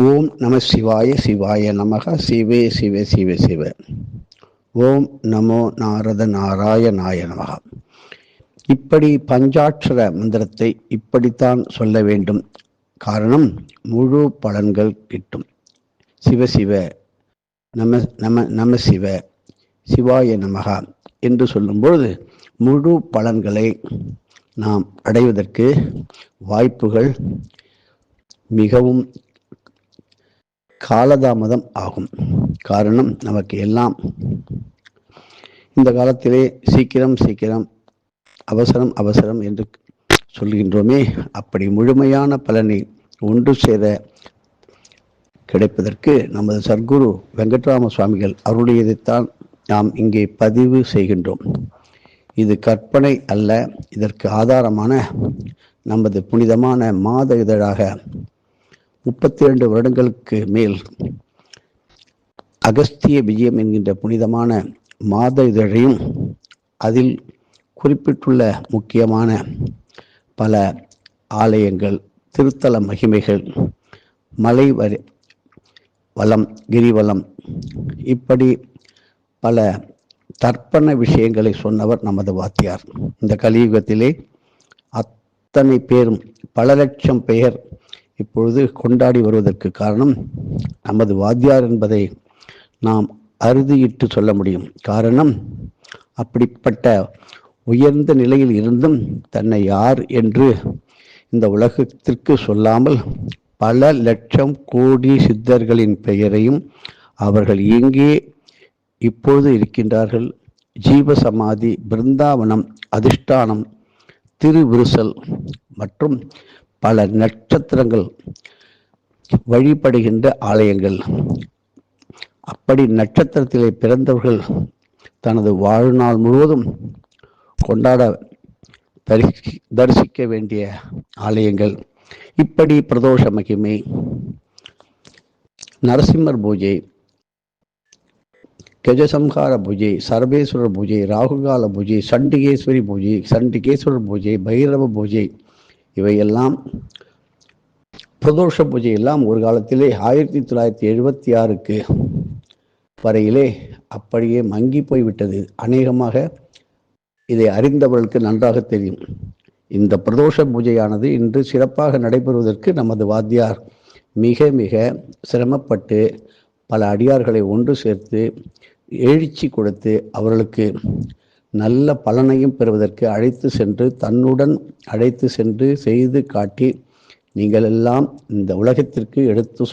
ஓம் நம சிவாய சிவாய நமக சிவே சிவ சிவ சிவ. ஓம் நமோ நாரத நாராயணாய நமக. இப்படி பஞ்சாட்சர மந்திரத்தை இப்படித்தான் சொல்ல வேண்டும். காரணம், முழு பலன்கள் கிட்டும். சிவசிவ நம நம நம சிவ சிவாய நமக என்று சொல்லும்பொழுது முழு பலன்களை நாம் அடைவதற்கு வாய்ப்புகள் மிகவும் காலதாமதம் ஆகும். காரணம், நமக்கு எல்லாம் இந்த காலத்திலே சீக்கிரம் அவசரம் அவசரம் என்று சொல்கின்றோமே, அப்படி முழுமையான பலனை ஒன்று சேர கிடைப்பதற்கு நமது சர்க்குரு வெங்கட்ராம சுவாமிகள் அருளியதைத்தான் நாம் இங்கே பதிவு செய்கின்றோம். இது கற்பனை அல்ல. இதற்கு ஆதாரமான நமது புனிதமான மாத இதழாக 32 வருடங்களுக்கு மேல் அகஸ்திய விஜயம் என்கின்ற புனிதமான மாத இதழையும், அதில் குறிப்பிட்டுள்ள முக்கியமான பல ஆலயங்கள், திருத்தல மகிமைகள், மலை வளம், கிரிவலம், இப்படி பல தர்ப்பண விஷயங்களை சொன்னவர் நமது வாத்தியார். இந்த கலியுகத்திலே அத்தனை பேரும், பல லட்சம் பெயர் இப்பொழுது கொண்டாடி வருவதற்கு காரணம் நமது வாத்தியார் என்பதை நாம் அறுதியிட்டு சொல்ல முடியும். காரணம், அப்படிப்பட்ட உயர்ந்த நிலையில் இருந்தும் தன்னை யார் என்று இந்த உலகத்திற்கு சொல்லாமல் பல லட்சம் கோடி சித்தர்களின் பெயரையும், அவர்கள் எங்கே இப்போது இருக்கின்றார்கள், ஜீவசமாதி, பிருந்தாவனம், அதிஷ்டானம், திருவிருசல் மற்றும் பல நட்சத்திரங்கள் வழிபடுகின்ற ஆலயங்கள், அப்படி நட்சத்திரத்திலே பிறந்தவர்கள் தனது வாழ்நாள் முழுவதும் கொண்டாட தரிசிக்க வேண்டிய ஆலயங்கள், இப்படி பிரதோஷ மகிமை, நரசிம்மர் பூஜை, கஜசம்ஹார பூஜை, சர்வேஸ்வரர் பூஜை, ராகுகால பூஜை, சண்டிகேஸ்வரி பூஜை, சண்டிகேஸ்வரர் பூஜை, பைரவ பூஜை, இவையெல்லாம் பிரதோஷ பூஜை எல்லாம் ஒரு காலத்திலே 1976க்கு வரையிலே அப்படியே மங்கி போய்விட்டது. அநேகமாக இதை அறிந்தவர்களுக்கு நன்றாக தெரியும். இந்த பிரதோஷ பூஜையானது இன்று சிறப்பாக நடைபெறுவதற்கு நமது வாத்தியார் மிக மிக சிரமப்பட்டு பல அடியார்களை ஒன்று சேர்த்து எழுச்சி கொடுத்து அவர்களுக்கு நல்ல பலனையும் பெறுவதற்கு அழைத்து சென்று, தன்னுடன் அழைத்து சென்று செய்து காட்டி, நீங்கள் எல்லாம் இந்த உலகத்திற்கு எடுத்து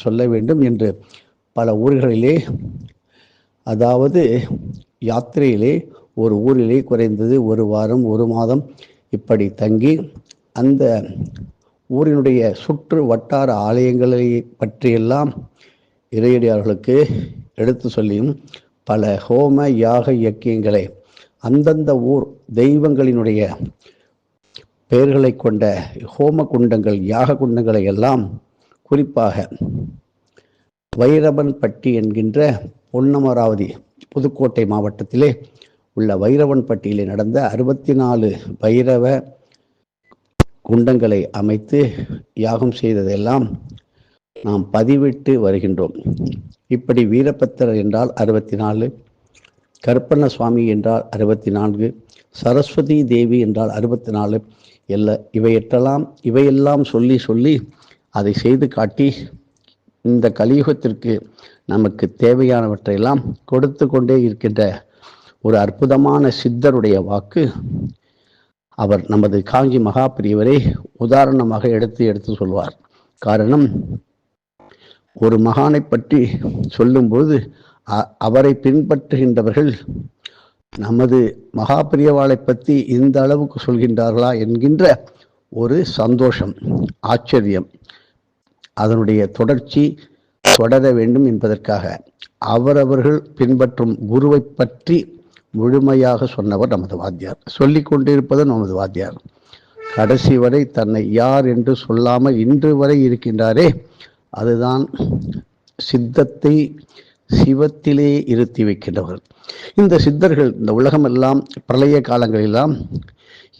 சொல்ல வேண்டும் என்று பல ஊர்களிலே, அதாவது யாத்திரையிலே ஒரு ஊரிலே குறைந்தது ஒரு வாரம், ஒரு மாதம் இப்படி தங்கி அந்த ஊரினுடைய சுற்று வட்டார ஆலயங்களை பற்றியெல்லாம் இறையடியார்களுக்கு எடுத்து சொல்லியும் பல ஹோம யாக இயக்கியங்களை, அந்தந்த ஊர் தெய்வங்களினுடைய பெயர்களை கொண்ட ஹோம குண்டங்கள், யாக குண்டங்களை எல்லாம், குறிப்பாக வைரவன்பட்டி என்கின்ற பொன்னமராவதி புதுக்கோட்டை மாவட்டத்திலே உள்ள வைரவன்பட்டியிலே நடந்த 64 வைரவ குண்டங்களை அமைத்து யாகம் செய்ததெல்லாம் நாம் பதிவிட்டு வருகின்றோம். இப்படி வீரபத்திரர் என்றால் 64, கருப்பண்ண சுவாமி என்றால் 64, சரஸ்வதி தேவி என்றால் 64, இவையெல்லாம் சொல்லி அதை செய்து காட்டி இந்த கலியுகத்திற்கு நமக்கு தேவையானவற்றையெல்லாம் கொடுத்து கொண்டே இருக்கின்ற ஒரு அற்புதமான சித்தருடைய வாக்கு. அவர் நமது காஞ்சி மகாபிரியவரை உதாரணமாக எடுத்து சொல்வார். காரணம், ஒரு மகானை பற்றி சொல்லும்போது அவரை பின்பற்றுகின்றவர்கள் நமது மகாபிரியவாளை பற்றி இந்த அளவுக்கு சொல்கின்றார்களா என்கின்ற ஒரு சந்தோஷம், ஆச்சரியம், அதனுடைய தொடர்ச்சி தொடர வேண்டும் என்பதற்காக அவரவர்கள் பின்பற்றும் குருவை பற்றி முழுமையாக சொன்னவர் நமது வாத்தியார். சொல்லிக் கொண்டிருப்பது நமது வாத்தியார். கடைசி வரை தன்னை யார் என்று சொல்லாமல் இன்று வரை இருக்கின்றாரே, அதுதான் சித்தத்தை சிவத்திலே இருத்தி வைக்கின்றவர். இந்த சித்தர்கள் இந்த உலகமெல்லாம் பிரளய காலங்களெல்லாம்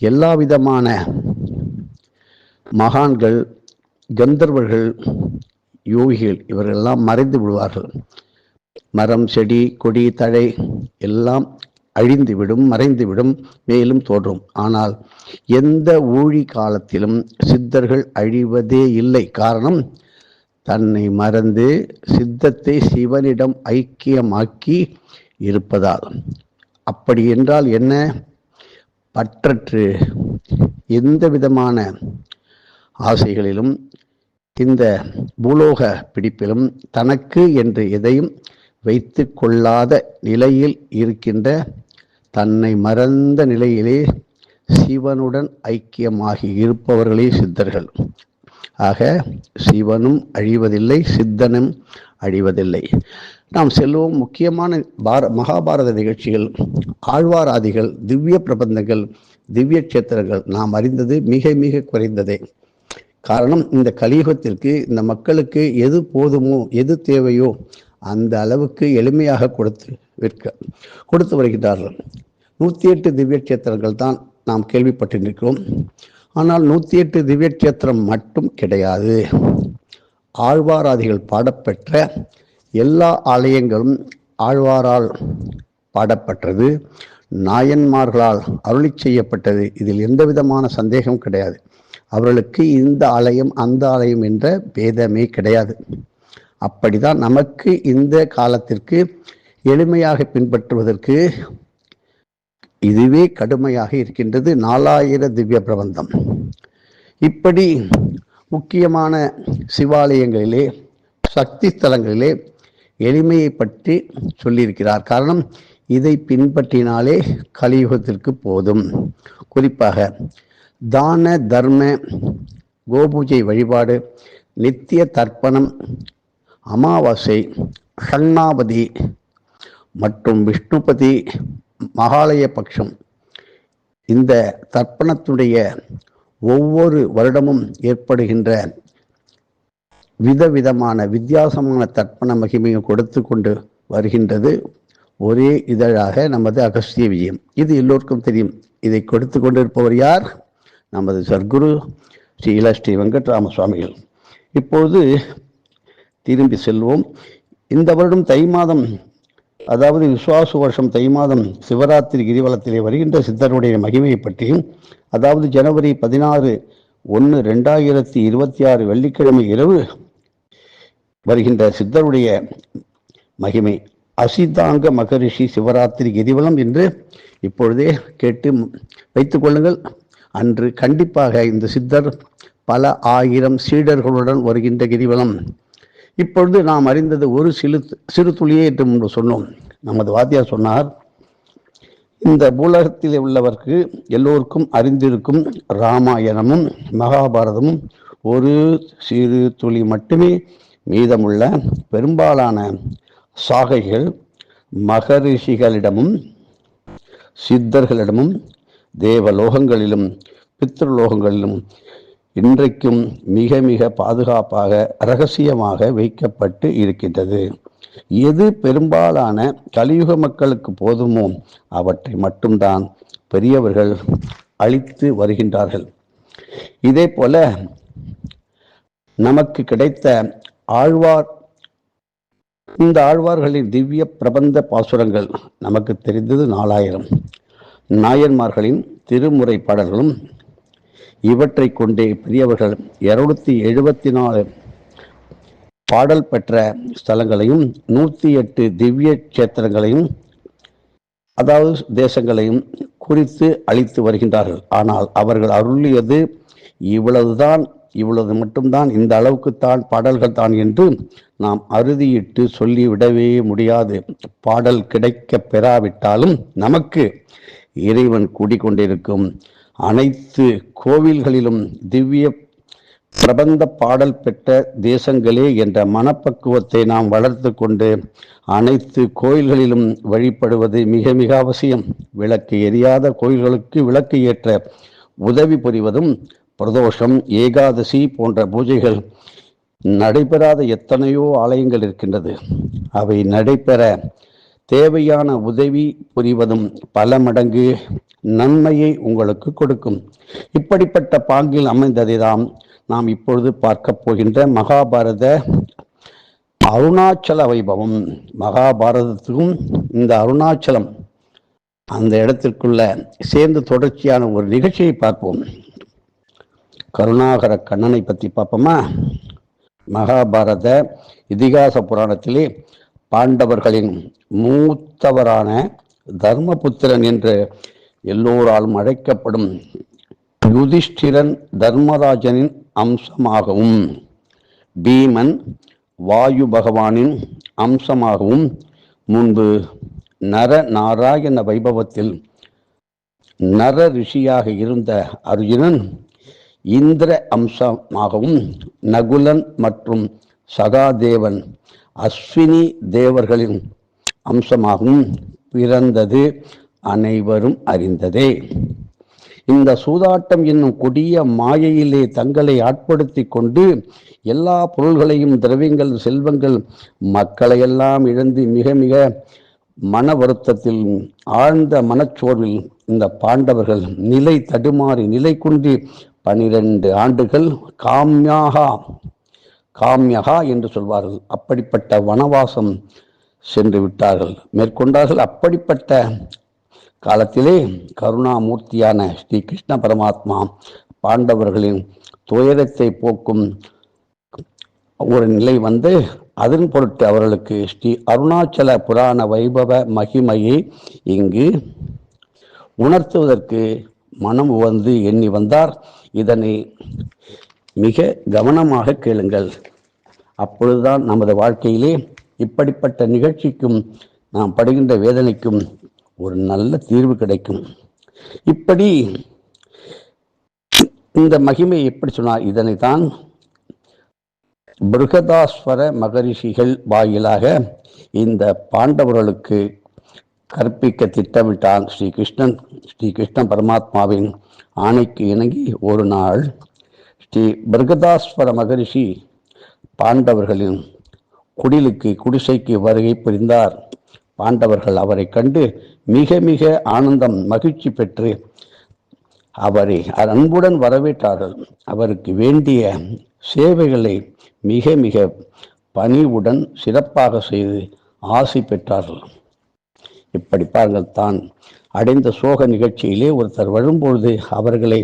எல்லா விதமான மகான்கள், கந்தர்வர்கள், யோகிகள் இவர்களெல்லாம் மறைந்து விடுவார்கள். மரம், செடி, கொடி, தழை எல்லாம் அழிந்துவிடும், மறைந்துவிடும், மேலும் தோன்றும். ஆனால் எந்த ஊழி காலத்திலும் சித்தர்கள் அழிவதே இல்லை. காரணம், தன்னை மறந்து சித்தத்தை சிவனிடம் ஐக்கியமாக்கி இருப்பதால். அப்படி என்றால் என்ன? பற்றற்று எந்த விதமான ஆசைகளிலும் இந்த பூலோக பிடிப்பிலும் தனக்கு என்று எதையும் வைத்து கொள்ளாத நிலையில் இருக்கின்ற, தன்னை மறந்த நிலையிலே சிவனுடன் ஐக்கியமாகி இருப்பவர்களே சித்தர்கள். ஆக சிவனும் அழிவதில்லை, சித்தனும் அழிவதில்லை. நாம் செல்வோம் முக்கியமான மகாபாரத நிகழ்ச்சிகள், ஆழ்வாராதிகள், திவ்ய பிரபந்தங்கள், திவ்ய கஷேத்திரங்கள் நாம் அறிந்தது மிக மிக குறைந்ததே. காரணம், இந்த கலியுகத்திற்கு இந்த மக்களுக்கு எது போதுமோ, எது தேவையோ அந்த அளவுக்கு எளிமையாக கொடுத்து வருகின்றார்கள். 108 திவ்ய கஷேத்திரங்கள் தான் நாம் கேள்விப்பட்டிருக்கிறோம். ஆனால் 108 திவ்ய கஷேத்திரம் மட்டும் கிடையாது. ஆழ்வாராதிகள் பாடப்பெற்ற எல்லா ஆலயங்களும் ஆழ்வாரால் பாடப்பட்டது, நாயன்மார்களால் அருளி செய்யப்பட்டது. இதில் எந்த விதமான சந்தேகம் கிடையாது. அவர்களுக்கு இந்த ஆலயம் அந்த ஆலயம் என்ற பேதமே கிடையாது. அப்படிதான் நமக்கு இந்த காலத்திற்கு எளிமையாக பின்பற்றுவதற்கு இதுவே கடுமையாக இருக்கின்றது. 4000 திவ்ய பிரபந்தம். இப்படி முக்கியமான சிவாலயங்களிலே, சக்தி ஸ்தலங்களிலே எளிமையை பற்றி சொல்லியிருக்கிறார். காரணம், இதை பின்பற்றினாலே கலியுகத்திற்கு போதும். குறிப்பாக தான தர்ம, கோபூஜை வழிபாடு, நித்திய தர்ப்பணம், அமாவாசை, ஷண்ணாபதி மற்றும் விஷ்ணுபதி, மகாலய பட்சம், இந்த தர்ப்பணத்துடைய ஒவ்வொரு வருடமும் ஏற்படுகின்ற விதவிதமான வித்தியாசமான தர்ப்பண மகிமையை கொடுத்து கொண்டு வருகின்றது ஒரே இதழாக நமது அகஸ்திய விஜயம். இது எல்லோருக்கும் தெரியும். இதை கொடுத்து கொண்டிருப்பவர் யார்? நமது சர்க்குரு ஸ்ரீ வெங்கட்ராம சுவாமிகள். இப்போது திரும்பி செல்வோம். இந்த வருடம் தை மாதம், அதாவது விசுவாச வருஷம் தை மாதம் சிவராத்திரி கிரிவலத்திலே வருகின்ற சித்தருடைய மகிமையை பற்றியும், அதாவது ஜனவரி 16/1/2026 வெள்ளிக்கிழமை இரவு வருகின்ற சித்தருடைய மகிமை, அசிதாங்க மகரிஷி சிவராத்திரி கிரிவலம் என்று இப்பொழுதே கேட்டு வைத்துக் கொள்ளுங்கள். அன்று கண்டிப்பாக இந்த சித்தர் பல ஆயிரம் சீடர்களுடன் வருகின்ற கிரிவலம். இப்பொழுது நாம் அறிந்தது ஒரு சிறு துளியே என்று முன்பு சொன்னோம். நமது வாத்தியார் சொன்னார், இந்த பூலகத்தில் உள்ளவருக்கு எல்லோருக்கும் அறிந்திருக்கும் ராமாயணமும் மகாபாரதமும் ஒரு சிறு துளி மட்டுமே. மீதமுள்ள பெரும்பாலான சாகைகள் மகரிஷிகளிடமும் சித்தர்களிடமும் தேவலோகங்களிலும் பித்ருலோகங்களிலும் இன்றைக்கும் மிக மிக பாதுகாப்பாக இரகசியமாக வைக்கப்பட்டு இருக்கின்றது. எது பெரும்பாலான கலியுக மக்களுக்கு போதுமோ அவற்றை மட்டும்தான் பெரியவர்கள் அளித்து வருகின்றார்கள். இதே போல நமக்கு கிடைத்த இந்த ஆழ்வார்களின் திவ்ய பிரபந்த பாசுரங்கள் நமக்கு தெரிந்தது 4000. நாயன்மார்களின் திருமுறை பாடல்களும் இவற்றை கொண்டே பெரியவர்கள் 274 பாடல் பெற்ற ஸ்தலங்களையும் 108 திவ்ய கஷேத்திரங்களையும், அதாவது தேசங்களையும் குறித்து அளித்து வருகின்றார்கள். ஆனால் அவர்கள் அருளியது இவ்வளவு மட்டும்தான், இந்த அளவுக்குத்தான் பாடல்கள் தான் என்று நாம் அறுதியிட்டு சொல்லிவிடவே முடியாது. பாடல் கிடைக்க பெறாவிட்டாலும் நமக்கு இறைவன் கூடிக்கொண்டிருக்கும் அனைத்து கோவில்களிலும் திவ்ய பிரபந்த பாடல் பெற்ற தேசங்களே என்ற மனப்பக்குவத்தை நாம் வளர்த்து கொண்டு அனைத்து கோயில்களிலும் வழிபடுவது மிக மிக அவசியம். விளக்கு எரியாத கோயில்களுக்கு விளக்கு ஏற்ற உதவி புரிவதும், பிரதோஷம், ஏகாதசி போன்ற பூஜைகள் நடைபெறாத எத்தனையோ ஆலயங்கள் இருக்கின்றது. அவை நடைபெற தேவையான உதவி புரிவதும் பல மடங்கு நன்மையை உங்களுக்கு கொடுக்கும். இப்படிப்பட்ட பாங்கில் அமைந்ததை தான் நாம் இப்பொழுது பார்க்க போகின்ற மகாபாரத அருணாச்சல வைபவம். மகாபாரதத்துக்கும் இந்த அருணாச்சலம் அந்த இடத்திற்குள்ள சேர்ந்து தொடர்ச்சியான ஒரு நிகழ்ச்சியை பார்ப்போம். கருணாகர கண்ணனை பற்றி பார்ப்போமா? மகாபாரத இதிகாச புராணத்திலே பாண்டவர்களின் மூத்தவரான தர்மபுத்திரன் என்று எல்லோராலும் அழைக்கப்படும் யுதிஷ்டிரன் தர்மராஜனின் அம்சமாகவும் பீமன் வாயு பகவானின் அம்சமாகவும் முன்பு நர நாராயண வைபவத்தில் நர ரிஷியாக இருந்த அர்ஜுனன் இந்திர அம்சமாகவும் நகுலன் மற்றும் சகாதேவன் அஸ்வினி தேவர்களின் அம்சமாகவும் பிறந்தது அனைவரும் அறிந்ததே. இந்த சூதாட்டம் என்னும் கொடிய மாயையிலே தங்களை ஆட்படுத்தி கொண்டு எல்லா பொருள்களையும், திரவியங்கள், செல்வங்கள், மக்களையெல்லாம் இழந்து மிக மிக மன வருத்தத்தில், ஆழ்ந்த மனச்சோர்வில் இந்த பாண்டவர்கள் நிலை தடுமாறி நிலை குன்றி 12 ஆண்டுகள் காமியகா என்று சொல்வார்கள், அப்படிப்பட்ட வனவாசம் சென்று விட்டார்கள், மேற்கொண்டார்கள். அப்படிப்பட்ட காலத்திலே கருணாமூர்த்தியான ஸ்ரீ கிருஷ்ண பரமாத்மா பாண்டவர்களின் துயரத்தை போக்கும் ஒரு நிலை வந்து அதன் பொருட்டு அவர்களுக்கு ஸ்ரீ அருணாச்சல புராண வைபவ மகிமையை இங்கு உணர்த்துவதற்கு மனம் வந்து எண்ணி வந்தார். இதனை மிக கவனமாக கேளுங்கள். அப்பொழுதுதான் நமது வாழ்க்கையிலே இப்படிப்பட்ட நிகழ்ச்சிக்கும் நாம் படுகின்ற வேதனைக்கும் ஒரு நல்ல தீர்வு கிடைக்கும். இப்படி இந்த மகிமை எப்படி சொன்னார்? இதனைத்தான் பிருகதாஸ்வர மகரிஷிகள் வாயிலாக இந்த பாண்டவர்களுக்கு கற்பிக்க திட்டமிட்டான் ஸ்ரீகிருஷ்ணன். ஸ்ரீகிருஷ்ண பரமாத்மாவின் ஆணைக்கு இணங்கி ஒரு நாள் ஸ்ரீ பிருகதாஸ்வர மகரிஷி பாண்டவர்களின் குடிசைக்கு வருகை புரிந்தார். பாண்டவர்கள் அவரை கண்டு மிக மிக ஆனந்தம் மகிழ்ச்சி பெற்று அவரை அன்புடன் வரவேற்றார்கள். அவருக்கு வேண்டிய சேவைகளை மிக மிக பணிவுடன் சிறப்பாக செய்து ஆசை பெற்றார்கள். இப்படி பாருங்கள், தான் அடைந்த சோக நிகழ்ச்சியிலே ஒருத்தர் வரும்பொழுது அவர்களை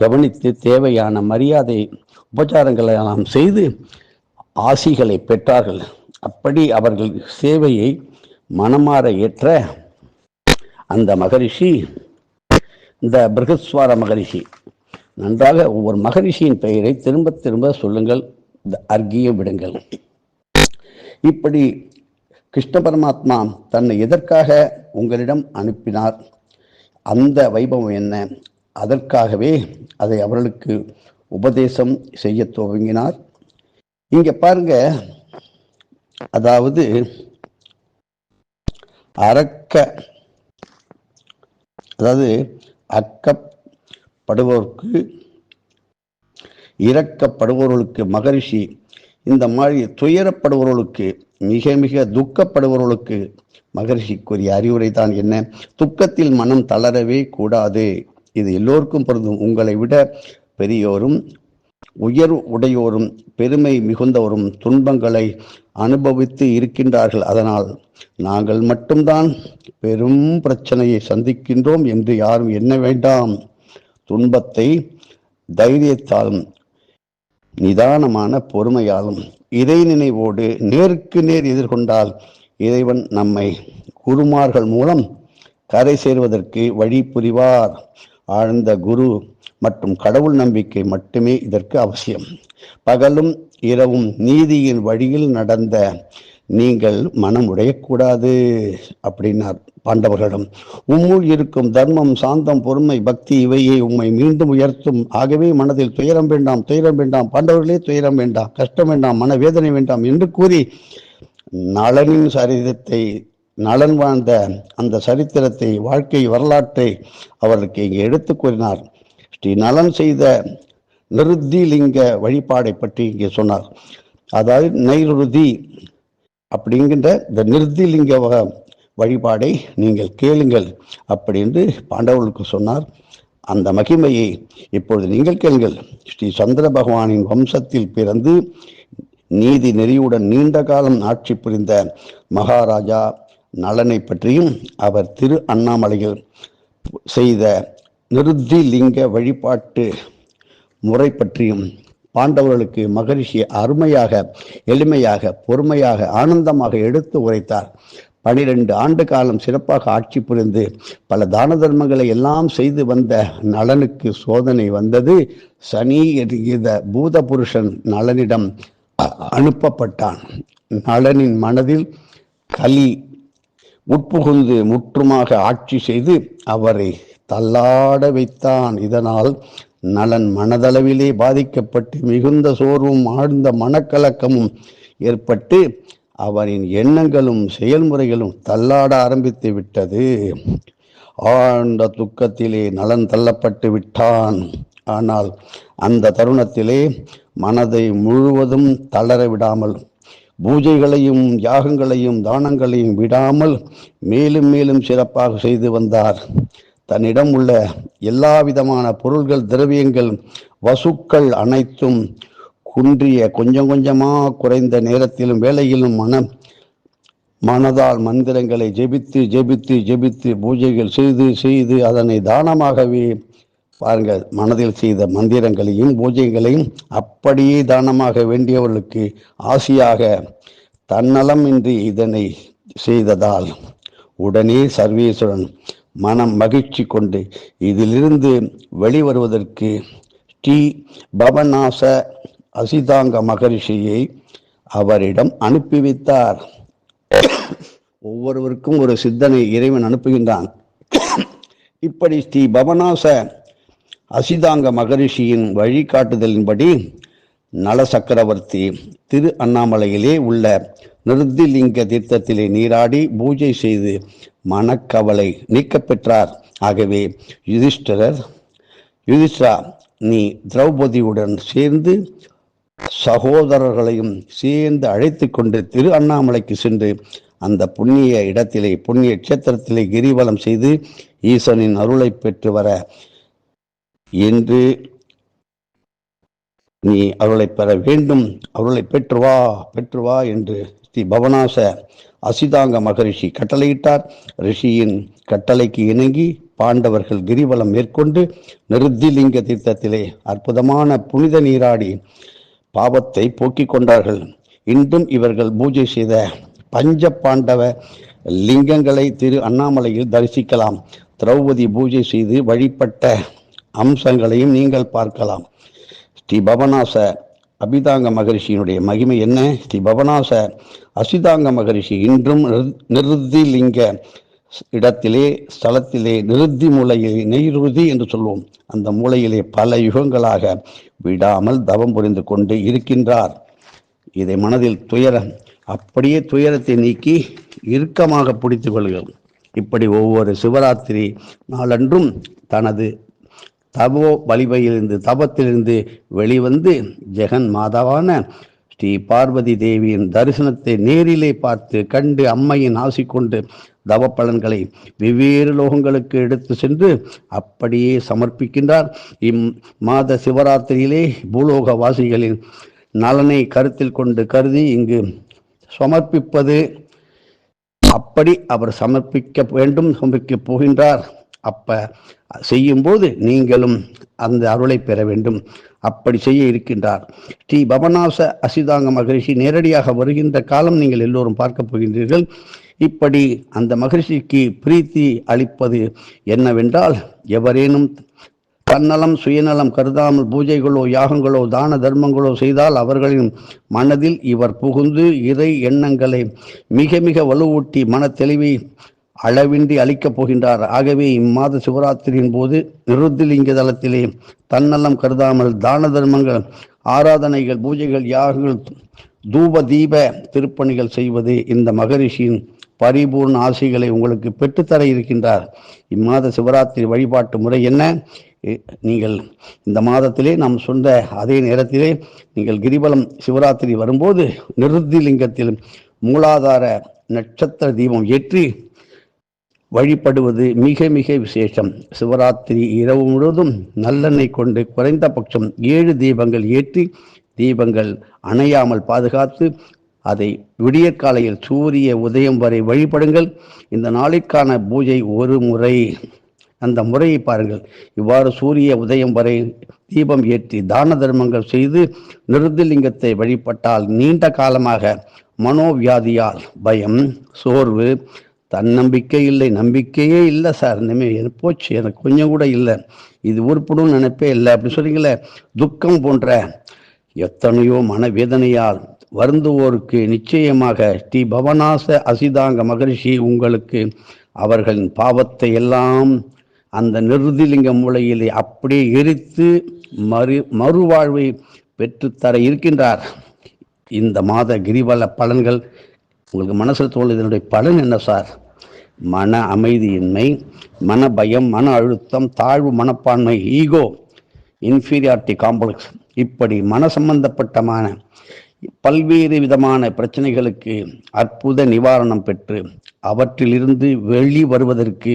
கவனித்து தேவையான மரியாதை உபச்சாரங்களை எல்லாம் செய்து ஆசிகளை பெற்றார்கள். அப்படி அவர்கள் சேவையை மனமாற ஏற்ற அந்த மகரிஷி, இந்த பிருகஸ்வார மகரிஷி, நன்றாக ஒவ்வொரு மகரிஷியின் பெயரை திரும்ப திரும்ப சொல்லுங்கள், அர்க்கியம் விடுங்கள். இப்படி கிருஷ்ண பரமாத்மா தன்னை எதற்காக உங்களிடம் அனுப்பினார், அந்த வைபவம் என்ன, அதற்காகவே அதை அவர்களுக்கு உபதேசம் செய்ய துவங்கினார். இங்க பாருங்க, அதாவது அக்கப்படுவோருக்கு இரக்கப்படுபவர்களுக்கு மகரிஷி இந்த மாதிரி துயரப்படுபவர்களுக்கு, மிக மிக துக்கப்படுபவர்களுக்கு மகரிஷிக்குரிய அறிவுரை தான் என்ன? துக்கத்தில் மனம் தளரவே கூடாது. இது எல்லோருக்கும் பொருந்தும். உங்களை விட பெரியோரும் உயர்வு உடையோரும் பெருமை மிகுந்தவரும் துன்பங்களை அனுபவித்து இருக்கின்றார்கள். அதனால் நாங்கள் மட்டும்தான் பெரும் பிரச்சனையை சந்திக்கின்றோம் என்று யாரும் எண்ண வேண்டாம். துன்பத்தை தைரியத்தாலும் நிதானமான பொறுமையாலும் இறை நினைவோடு நேருக்கு நேர் எதிர்கொண்டால் இறைவன் நம்மை குருமார்கள் மூலம் கரை சேர்வதற்கு வழி புரிவார். ஆழ்ந்த குரு மற்றும் கடவுள் நம்பிக்கை மட்டுமே இதற்கு அவசியம். பகலும் இரவும் நீதியின் வழியில் நடந்த நீங்கள் மனம் உடையக்கூடாது அப்படின்னார் பாண்டவர்களிடம். உம்முள் இருக்கும் தர்மம், சாந்தம், பொறுமை, பக்தி இவையே உம்மை மீண்டும் உயர்த்தும். ஆகவே மனதில் துயரம் வேண்டாம், துயரம் வேண்டாம், பாண்டவர்களே துயரம் வேண்டாம், கஷ்டம் வேண்டாம், மனவேதனை வேண்டாம் என்று கூறி நளனின் சரித்திரத்தை, நளன் வாழ்ந்த அந்த சரித்திரத்தை, வாழ்க்கை வரலாற்றை அவர்களுக்கு இங்கே எடுத்து கூறினார். ஸ்ரீ நளன் செய்த நிருத்திலிங்க வழிபாடை பற்றி இங்கே சொன்னார். அதாவது நைருதி அப்படிங்கின்ற இந்த நிருத்திலிங்க வழிபாடை நீங்கள் கேளுங்கள் அப்படி என்று பாண்டவர்களுக்கு சொன்னார். அந்த மகிமையை இப்பொழுது நீங்கள் கேளுங்கள். ஸ்ரீ சந்திர பகவானின் வம்சத்தில் பிறந்து நீதி நெறியுடன் நீண்ட காலம் ஆட்சி புரிந்த மகாராஜா நலனை பற்றியும் அவர் திரு அண்ணாமலையில் செய்த நிருத்தி லிங்க வழிபாட்டு முறை பற்றியும் பாண்டவர்களுக்கு மகரிஷி அருமையாக, எளிமையாக, பொறுமையாக, ஆனந்தமாக எடுத்து உரைத்தார். 12 ஆண்டு காலம் சிறப்பாக ஆட்சி புரிந்து பல தான தர்மங்களை எல்லாம் செய்து வந்த நலனுக்கு சோதனை வந்தது. சனி என்கிற பூத புருஷன் நலனிடம் அனுப்பப்பட்டான். நலனின் மனதில் கலி உட்புகுந்து முற்றுமாக ஆட்சி செய்து அவரை தள்ளாட வைத்தான். இதனால் நலன் மனதளவிலே பாதிக்கப்பட்டு மிகுந்த சோர்வும் ஆழ்ந்த மனக்கலக்கமும் ஏற்பட்டு அவரின் எண்ணங்களும் செயல்முறைகளும் தள்ளாட ஆரம்பித்து விட்டது. ஆழ்ந்த துக்கத்திலே நலன் தள்ளப்பட்டு விட்டான். ஆனால் அந்த தருணத்திலே மனதை முழுவதும் தளர விடாமல், பூஜைகளையும் யாகங்களையும் தானங்களையும் விடாமல் மேலும் மேலும் சிறப்பாக செய்து வந்தார். தன்னிடம் உள்ள எல்லா விதமான பொருள்கள், திரவியங்கள், வசுக்கள் அனைத்தும் குன்றிய கொஞ்சம் கொஞ்சமாக குறைந்த நேரத்திலும் வேலையிலும் மனதால் மந்திரங்களை ஜெபித்து ஜெபித்து ஜெபித்து பூஜைகள் செய்து செய்து அதனை தானமாகவே பாருங்கள், மனதில் செய்த மந்திரங்களையும் பூஜைகளையும் அப்படியே தானமாக வேண்டியவர்களுக்கு ஆசியாக தன்னலமின்றி இதனை செய்ததால் உடனே சர்வேஸ்வரன் மனம் மகிழ்ச்சி கொண்டு இதிலிருந்து வெளிவருவதற்கு ஸ்ரீ பவநாச அசிதாங்க மகரிஷியை அவரிடம் அனுப்பி வைத்தார். ஒவ்வொருவருக்கும் ஒரு சித்தனை இறைவன் அனுப்புகின்றான். இப்படி ஸ்ரீ பவநாச அசிதாங்க மகரிஷியின் வழிகாட்டுதலின்படி நல சக்கரவர்த்தி திரு அண்ணாமலையிலே உள்ள நிருத்திலிங்க தீர்த்தத்திலே நீராடி பூஜை செய்து மனக்கவலை நீக்க பெற்றார். ஆகவே யுதிஷ்டரா, நீ திரௌபதியுடன் சேர்ந்து சகோதரர்களையும் சேர்ந்து அழைத்து கொண்டு திரு அண்ணாமலைக்கு சென்று அந்த புண்ணிய இடத்திலே, புண்ணிய கஷேத்திரத்திலே கிரிவலம் செய்து ஈசனின் அருளை பெற்று வர என்று நீ அருளை பெற வேண்டும், அருளை பெற்றுவா என்று ஸ்ரீ பவநாச அசிதாங்க மகரிஷி கட்டளையிட்டார். ரிஷியின் கட்டளைக்கு இணங்கி பாண்டவர்கள் கிரிவலம் மேற்கொண்டு நிருத்திலிங்க தீர்த்தத்திலே அற்புதமான புனித நீராடி பாவத்தை போக்கிக் கொண்டார்கள். இன்றும் இவர்கள் பூஜை செய்த பஞ்ச பாண்டவ லிங்கங்களை திரு அண்ணாமலையில் தரிசிக்கலாம். திரௌபதி பூஜை செய்து வழிபட்ட அம்சங்களையும் நீங்கள் பார்க்கலாம். ஸ்ரீ பவநாச அபிதாங்க மகரிஷியினுடைய மகிமை என்ன? ஸ்ரீ பவநாச அசிதாங்க மகரிஷி இன்றும் நிருத்திலிங்க இடத்திலே, ஸ்தலத்திலே, நிருத்தி மூலையிலே, நெய்ருதி என்று சொல்வோம், அந்த மூலையிலே பல யுகங்களாக விடாமல் தவம் புரிந்து கொண்டு இருக்கின்றார். இதை மனதில் அப்படியே துயரத்தை நீக்கி இறுக்கமாக பிடித்து கொள்கிறோம். இப்படி ஒவ்வொரு சிவராத்திரி நாளன்றும் தனது தபோ வலிமையிலிருந்து, தபத்திலிருந்து வெளிவந்து ஜெகன் மாதாவான ஸ்ரீ பார்வதி தேவியின் தரிசனத்தை நேரிலே பார்த்து கண்டு அம்மையின் ஆசி கொண்டு தவ பலன்களை வெவ்வேறு லோகங்களுக்கு எடுத்து சென்று அப்படியே சமர்ப்பிக்கின்றார். இம்மாத சிவராத்திரியிலே பூலோக வாசிகளின் நலனை கருத்தில் கொண்டு கருதி இங்கு சமர்ப்பிப்பது, அப்படி அவர் சமர்ப்பிக்க வேண்டும், சமர்ப்பிக்க போகின்றார். அப்ப செய்யும்போது நீங்களும் அந்த அருளை பெற வேண்டும், அப்படி செய்ய இருக்கின்றார். ஸ்ரீ பவநாச அசிதாங்க மகரிஷி நேரடியாக வருகின்ற காலம் நீங்கள் எல்லோரும் பார்க்க போகின்றீர்கள். இப்படி அந்த மகரிஷிக்கு பிரீத்தி அளிப்பது என்னவென்றால், எவரேனும் தன்னலம் சுயநலம் கருதாமல் பூஜைகளோ யாகங்களோ தான தர்மங்களோ செய்தால் அவர்களின் மனதில் இவர் புகுந்து இறை எண்ணங்களை மிக மிக வலுவூட்டி மன தெளிவை அளவின்றி அளிக்கப் போகின்றார். ஆகவே இம்மாத சிவராத்திரியின் போது நிருத்திலிங்க தலத்திலே தன்னலம் கருதாமல் தான தர்மங்கள், ஆராதனைகள், பூஜைகள், யாகங்கள், தூப தீப திருப்பணிகள் செய்வது இந்த மகரிஷியின் பரிபூர்ண ஆசைகளை உங்களுக்கு பெற்றுத்தர இருக்கின்றார். இம்மாத சிவராத்திரி வழிபாட்டு முறை என்ன? நீங்கள் இந்த மாதத்திலே நாம் சொன்ன அதே நேரத்திலே நீங்கள் கிரிவலம் சிவராத்திரி வரும்போது நிருத்திலிங்கத்தில் மூலாதார நட்சத்திர தீபம் ஏற்றி வழிபடுவது மிக மிக விசேஷம். சிவராத்திரி இரவு முழுவதும் நல்லெண்ணெய் கொண்டு குறைந்தபட்சம் 7 தீபங்கள் ஏற்றி தீபங்கள் அணையாமல் பாதுகாத்து அதை விடியற்காலையில் சூரிய உதயம் வரை வழிபடுங்கள். இந்த நாளிற்கான பூஜை ஒரு முறை, அந்த முறையை பாருங்கள். இவ்வாறு சூரிய உதயம் வரை தீபம் ஏற்றி தான தர்மங்கள் செய்து நிருதிலிங்கத்தை வழிபட்டால் நீண்ட காலமாக மனோவியாதியால் பயம், சோர்வு, தன்னம்பிக்கை இல்லை, நம்பிக்கையே இல்லை சார், இனிமேல் போச்சு, எனக்கு கொஞ்சம் கூட இல்லை, இது உருப்படும் நினைப்பே இல்லை அப்படின்னு சொல்றீங்களே, துக்கம் போன்ற எத்தனையோ மனவேதனையால் வருந்துவோருக்கு நிச்சயமாக ஸ்ரீ பவனாச அசிதாங்க மகரிஷி உங்களுக்கு அவர்களின் பாவத்தை எல்லாம் அந்த நிருதிலிங்க மூலையிலே அப்படியே எரித்து மறுவாழ்வை பெற்றுத்தர இருக்கின்றார். இந்த மாத கிரிவல பலன்கள் உங்களுக்கு மனசில் தோன்றும். இதனுடைய பலன் என்ன சார்? மன அமைதியின்மை, மன பயம், மன அழுத்தம், தாழ்வு மனப்பான்மை, ஈகோ, இன்ஃபீரியாரிட்டி காம்ப்ளெக்ஸ், இப்படி மன சம்பந்தப்பட்டமான பல்வேறு விதமான பிரச்சனைகளுக்கு அற்புத நிவாரணம் பெற்று அவற்றிலிருந்து வெளி வருவதற்கு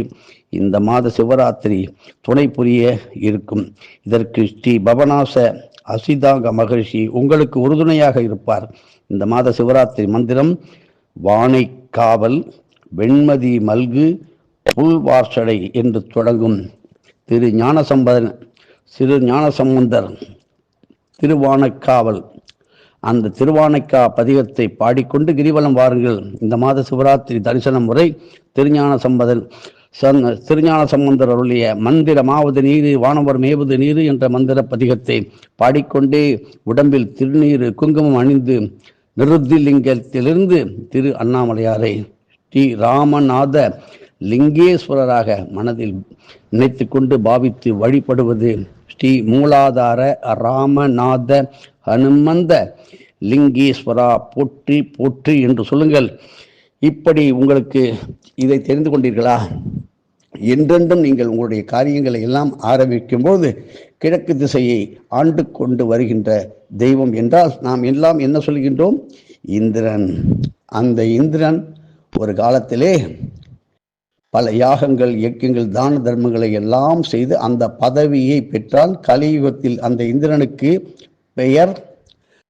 இந்த மாத சிவராத்திரி துணை புரிய இருக்கும். இதற்கு ஸ்ரீ பவனாச அசிதாங்க மகரிஷி உங்களுக்கு உறுதுணையாக இருப்பார். இந்த மாத சிவராத்திரி மந்திரம் வானை காவல் வெண்மதி மல்கு புல்வார்சடை என்று தொடங்கும் திரு ஞானசம்பந்தர் திருவானைக்காவல், அந்த திருவானைக்கா பதிகத்தை பாடிக்கொண்டு கிரிவலம் வாருங்கள். இந்த மாத சிவராத்திரி தரிசன முறை திருஞான சம்பந்தர் அருளிய மந்திரமாவது நீரு வானவர் மேவது நீரு என்ற மந்திர பதிகத்தை பாடிக்கொண்டே உடம்பில் திருநீரு குங்குமம் அணிந்து நிருதிலிங்கத்திலிருந்து திரு அண்ணாமலையாரை ஸ்ரீ ராமநாத லிங்கேஸ்வரராக மனதில் நினைத்து கொண்டு பாவித்து வழிபடுவது ஸ்ரீ மூலாதார ராமநாத ஹனுமந்த லிங்கேஸ்வரா போற்றி போற்றி என்று சொல்லுங்கள். இப்படி உங்களுக்கு இதை தெரிந்து கொண்டீர்களா? என்றென்றும் நீங்கள் உங்களுடைய காரியங்களை எல்லாம் ஆரம்பிக்கும் போது கிழக்கு திசையை ஆண்டு கொண்டு வருகின்ற தெய்வம் என்றால் நாம் எல்லாம் என்ன சொல்கின்றோம்? இந்திரன். அந்த இந்திரன் ஒரு காலத்திலே பல யாகங்கள், இயக்கங்கள், தான தர்மங்களை எல்லாம் செய்து அந்த பதவியை பெற்றால் கலியுகத்தில் அந்த இந்திரனுக்கு பெயர்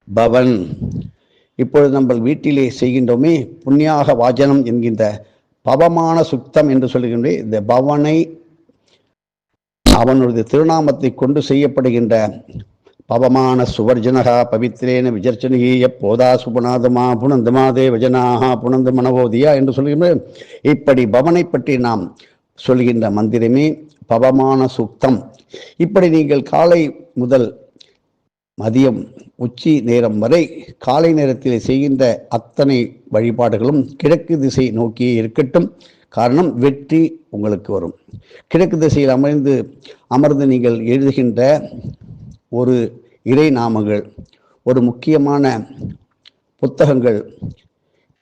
பவன். இப்பொழுது நம்ம வீட்டிலே செய்கின்றோமே புண்ணியாக வாஜனம் என்கின்ற பவமான சுத்தம் என்று சொல்லுகின்ற இந்த பவனை அவனுடைய திருநாமத்தை கொண்டு செய்யப்படுகின்ற பவமான சுவர்ஜனகா பவித்ரேன விஜர்ச்சனிய போதா சுபநாதமா புனந்தமாதே வஜனாகா புனந்து மனவோதியா என்று சொல்லுகின்ற இப்படி பவனை பற்றி நாம் சொல்கின்ற மந்திரமே பவமான சுத்தம். இப்படி நீங்கள் காலை முதல் மதியம் உச்சி நேரம் வரை காலை நேரத்தில் செய்கின்ற அத்தனை வழிபாடுகளும் கிழக்கு திசை நோக்கியே இருக்கட்டும். காரணம், வெற்றி உங்களுக்கு வரும். கிழக்கு திசையில் அமர்ந்து நீங்கள் எழுதுகின்ற ஒரு இறை நாமங்கள், ஒரு முக்கியமான புத்தகங்கள்,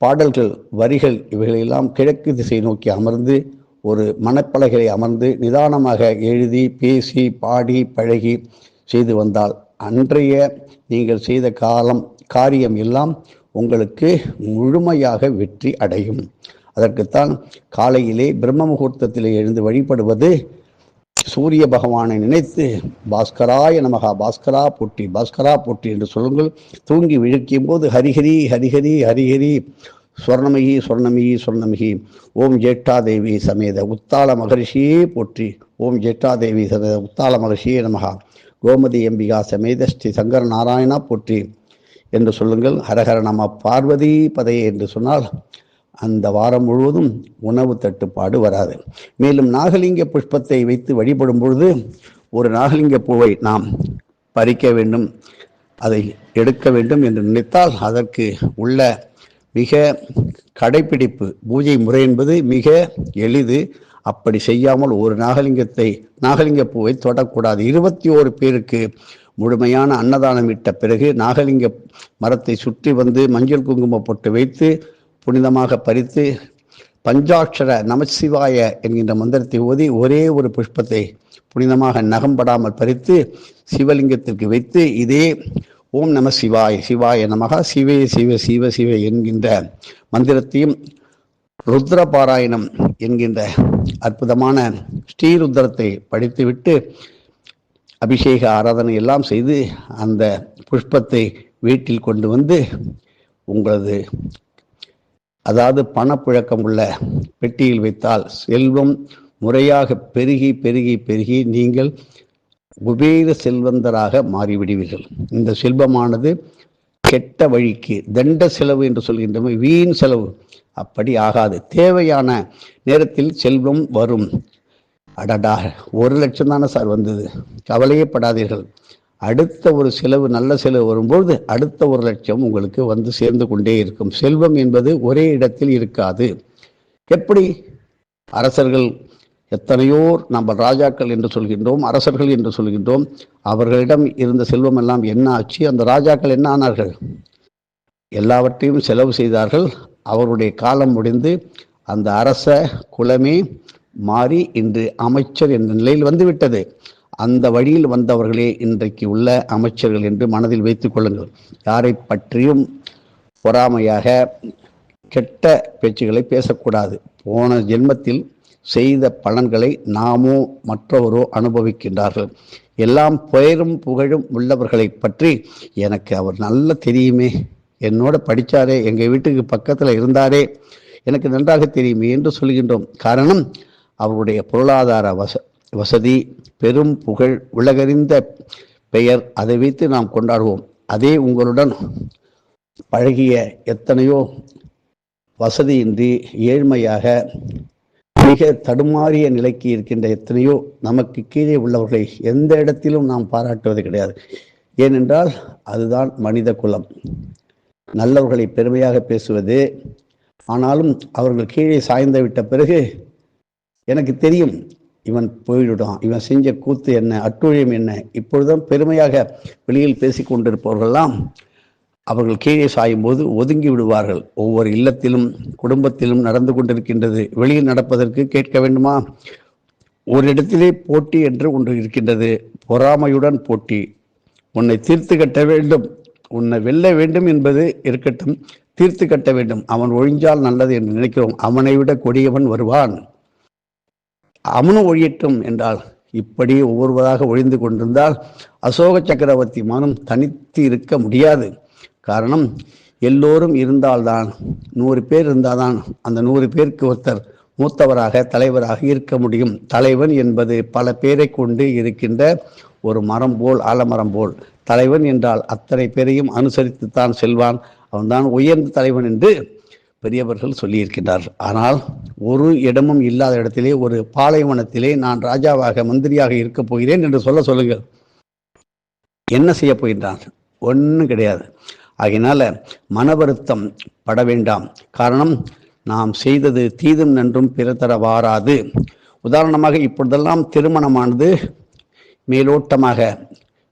பாடல்கள், வரிகள், இவைகளெல்லாம் கிழக்கு திசை நோக்கி அமர்ந்து ஒரு மணப்பலகை அமர்ந்து நிதானமாக எழுதி பேசி பாடி பழகி செய்து வந்தால் அன்றைய நீங்கள் செய்த காரியம் எல்லாம் உங்களுக்கு முழுமையாக வெற்றி அடையும். அதற்குத்தான் காலையிலே பிரம்ம முகூர்த்தத்திலே எழுந்து வழிபடுவது. சூரிய பகவானை நினைத்து பாஸ்கராய நமகா, பாஸ்கரா போற்றி, பாஸ்கரா போற்றி என்று சொல்லுங்கள். தூங்கி விழிக்கும் போது ஹரிஹரி ஹரிஹரி ஹரிஹரி ஸ்வர்ணமிகி ஸ்வர்ணமிகி ஸ்வர்ணமிகி ஓம் ஜேஷ்டாதேவி சமேத உத்தாள மகரிஷியே போற்றி, ஓம் ஜேஷ்டாதேவி சமேத உத்தாள மகரிஷியே நமகா, கோமதி அம்பிகா சமேத ஸ்ரீ சங்கர நாராயணா போற்றி என்று சொல்லுங்கள். ஹரஹர நம பார்வதி பதையே என்று சொன்னால் அந்த வாரம் முழுவதும் உணவு தட்டுப்பாடு வராது. மேலும் நாகலிங்க புஷ்பத்தை வைத்து வழிபடும் பொழுது ஒரு நாகலிங்க பூவை நாம் பறிக்க வேண்டும், அதை எடுக்க வேண்டும் என்று நினைத்தால் அதற்கு உள்ள மிக கடைப்பிடிப்பு பூஜை முறை என்பது மிக எளிது. அப்படி செய்யாமல் ஒரு நாகலிங்க பூவை தொடக்கூடாது. 21 பேருக்கு முழுமையான அன்னதானம் இட்ட பிறகு நாகலிங்க மரத்தை சுற்றி வந்து மஞ்சள் குங்குமம் போட்டு வைத்து புனிதமாக பறித்து பஞ்சாட்சர நமசிவாய என்கின்ற மந்திரத்தை ஓதி ஒரே ஒரு புஷ்பத்தை புனிதமாக நகம்படாமல் பறித்து சிவலிங்கத்திற்கு வைத்து இதே ஓம் நம சிவாய சிவாய நமகா சிவே சிவ சிவ சிவ என்கின்ற மந்திரத்தையும் ருத்ர பாராயணம் என்கின்ற அற்புதமான ஸ்ரீருத்ரத்தை படித்துவிட்டு அபிஷேக ஆராதனை எல்லாம் செய்து அந்த புஷ்பத்தை வீட்டில் கொண்டு வந்து உங்களது அதாவது பணப்புழக்கம் உள்ள பெட்டியில் வைத்தால் செல்வம் முறையாக பெருகி பெருகி பெருகி நீங்கள் குபேர செல்வந்தராக மாறிவிடுவீர்கள். இந்த செல்வமானது கெட்ட வழிக்கு தண்ட செலவு என்று சொல்கின்றன, வீண் செலவு அப்படி ஆகாது. தேவையான நேரத்தில் செல்வம் வரும். அடடா 1,00,000 தானே சார் வந்தது, கவலையே படாதீர்கள். அடுத்த ஒரு செலவு நல்ல செலவு வரும்போது அடுத்த 1,00,000 உங்களுக்கு வந்து சேர்ந்து கொண்டே இருக்கும். செல்வம் என்பது ஒரே இடத்தில் இருக்காது. எப்படி அரசர்கள் எத்தனையோ நம்ம ராஜாக்கள் என்று சொல்கின்றோம், அரசர்கள் என்று சொல்கின்றோம். அவர்களிடம் இருந்த செல்வம் எல்லாம் என்ன ஆச்சு? அந்த ராஜாக்கள் என்ன ஆனார்கள்? எல்லாவற்றையும் செலவு செய்தார்கள். அவருடைய காலம் முடிந்து அந்த அரச குலமே மாறி இன்று அமைச்சர் என்ற நிலையில் வந்துவிட்டது. அந்த வழியில் வந்தவர்களே இன்றைக்கு உள்ள அமைச்சர்கள் என்று மனதில் வைத்துக் கொள்ளுங்கள். யாரை பற்றியும் பொறாமையாக கெட்ட பேச்சுகளை பேசக்கூடாது. போன ஜென்மத்தில் செய்த பலன்களை நாமோ மற்றவரோ அனுபவிக்கின்றார்கள். எல்லாம் பெயரும் புகழும் உள்ளவர்களை பற்றி எனக்கு அவர் நல்ல தெரியுமே, என்னோட படித்தாரே, எங்கள் வீட்டுக்கு பக்கத்தில் இருந்தாரே, எனக்கு நன்றாக தெரியுமே என்று சொல்கின்றோம். காரணம் அவருடைய பொருளாதார வசதி, பெரும் புகழ், உலகறிந்த பெயர், அதை வைத்து நாம் கொண்டாடுவோம். அதே உங்களுடன் பழகிய எத்தனையோ வசதியின்றி ஏழ்மையாக மிக தடுமாறிய நிலைக்கு இருக்கின்ற எத்தனையோ நமக்கு கீழே உள்ளவர்களை எந்த இடத்திலும் நாம் பாராட்டுவது கிடையாது. ஏனென்றால் அதுதான் மனித குலம். நல்லவர்களை பெருமையாக பேசுவது, ஆனாலும் அவர்கள் கீழே சாய்ந்து விட்ட பிறகு எனக்கு தெரியும் இவன் போயிடுடான், இவன் செஞ்ச கூத்து என்ன, அட்டுழியம் என்ன, இப்பொழுதுதான் பெருமையாக வெளியில் பேசி கொண்டிருப்பவர்கள்லாம் அவர்கள் கீழே சாயும் போது ஒதுங்கி விடுவார்கள். ஒவ்வொரு இல்லத்திலும் குடும்பத்திலும் நடந்து கொண்டிருக்கின்றது. வெளியில் நடப்பதற்கு கேட்க வேண்டுமா? ஒரு இடத்திலே போட்டி என்று ஒன்று இருக்கின்றது. பொறாமையுடன் போட்டி. உன்னை தீர்த்து கட்ட வேண்டும், உன்னை வெல்ல வேண்டும் என்பது இருக்கட்டும், தீர்த்து கட்ட வேண்டும். அவன் ஒழிஞ்சால் நல்லது என்று நினைக்கிறோம். அவனை விட கொடியவன் வருவான், அவனும் ஒழியட்டும் என்றால் இப்படி ஒவ்வொருவராக ஒழிந்து கொண்டிருந்தால் அசோக சக்கரவர்த்தி மனம் தனித்து இருக்க முடியாது. காரணம், எல்லோரும் இருந்தால்தான், 100 பேர் இருந்தால்தான் அந்த 100 பேருக்கு ஒருத்தர் மூத்தவராக தலைவராக இருக்க முடியும். தலைவன் என்பது பல பேரை கொண்டு இருக்கின்ற ஒரு மரம் போல், ஆலமரம் போல். தலைவன் என்றால் அத்தனை பேரையும் அனுசரித்துத்தான் செல்வான். அவன்தான் உயர்ந்த தலைவன் என்று பெரியவர்கள் சொல்லியிருக்கின்றார்கள். ஆனால் ஒரு இடமும் இல்லாத இடத்திலே, ஒரு பாலைவனத்திலே நான் ராஜாவாக மந்திரியாக இருக்கப் போகிறேன் என்று சொல்லுங்கள். என்ன செய்ய போகின்றான்? ஒன்றும் கிடையாது. ஆகையினால மன வருத்தம் பட வேண்டாம். காரணம், நாம் செய்தது தீதும் நன்றும் பிற தர வாராது. உதாரணமாக இப்பொழுதெல்லாம் திருமணமானது மேலோட்டமாக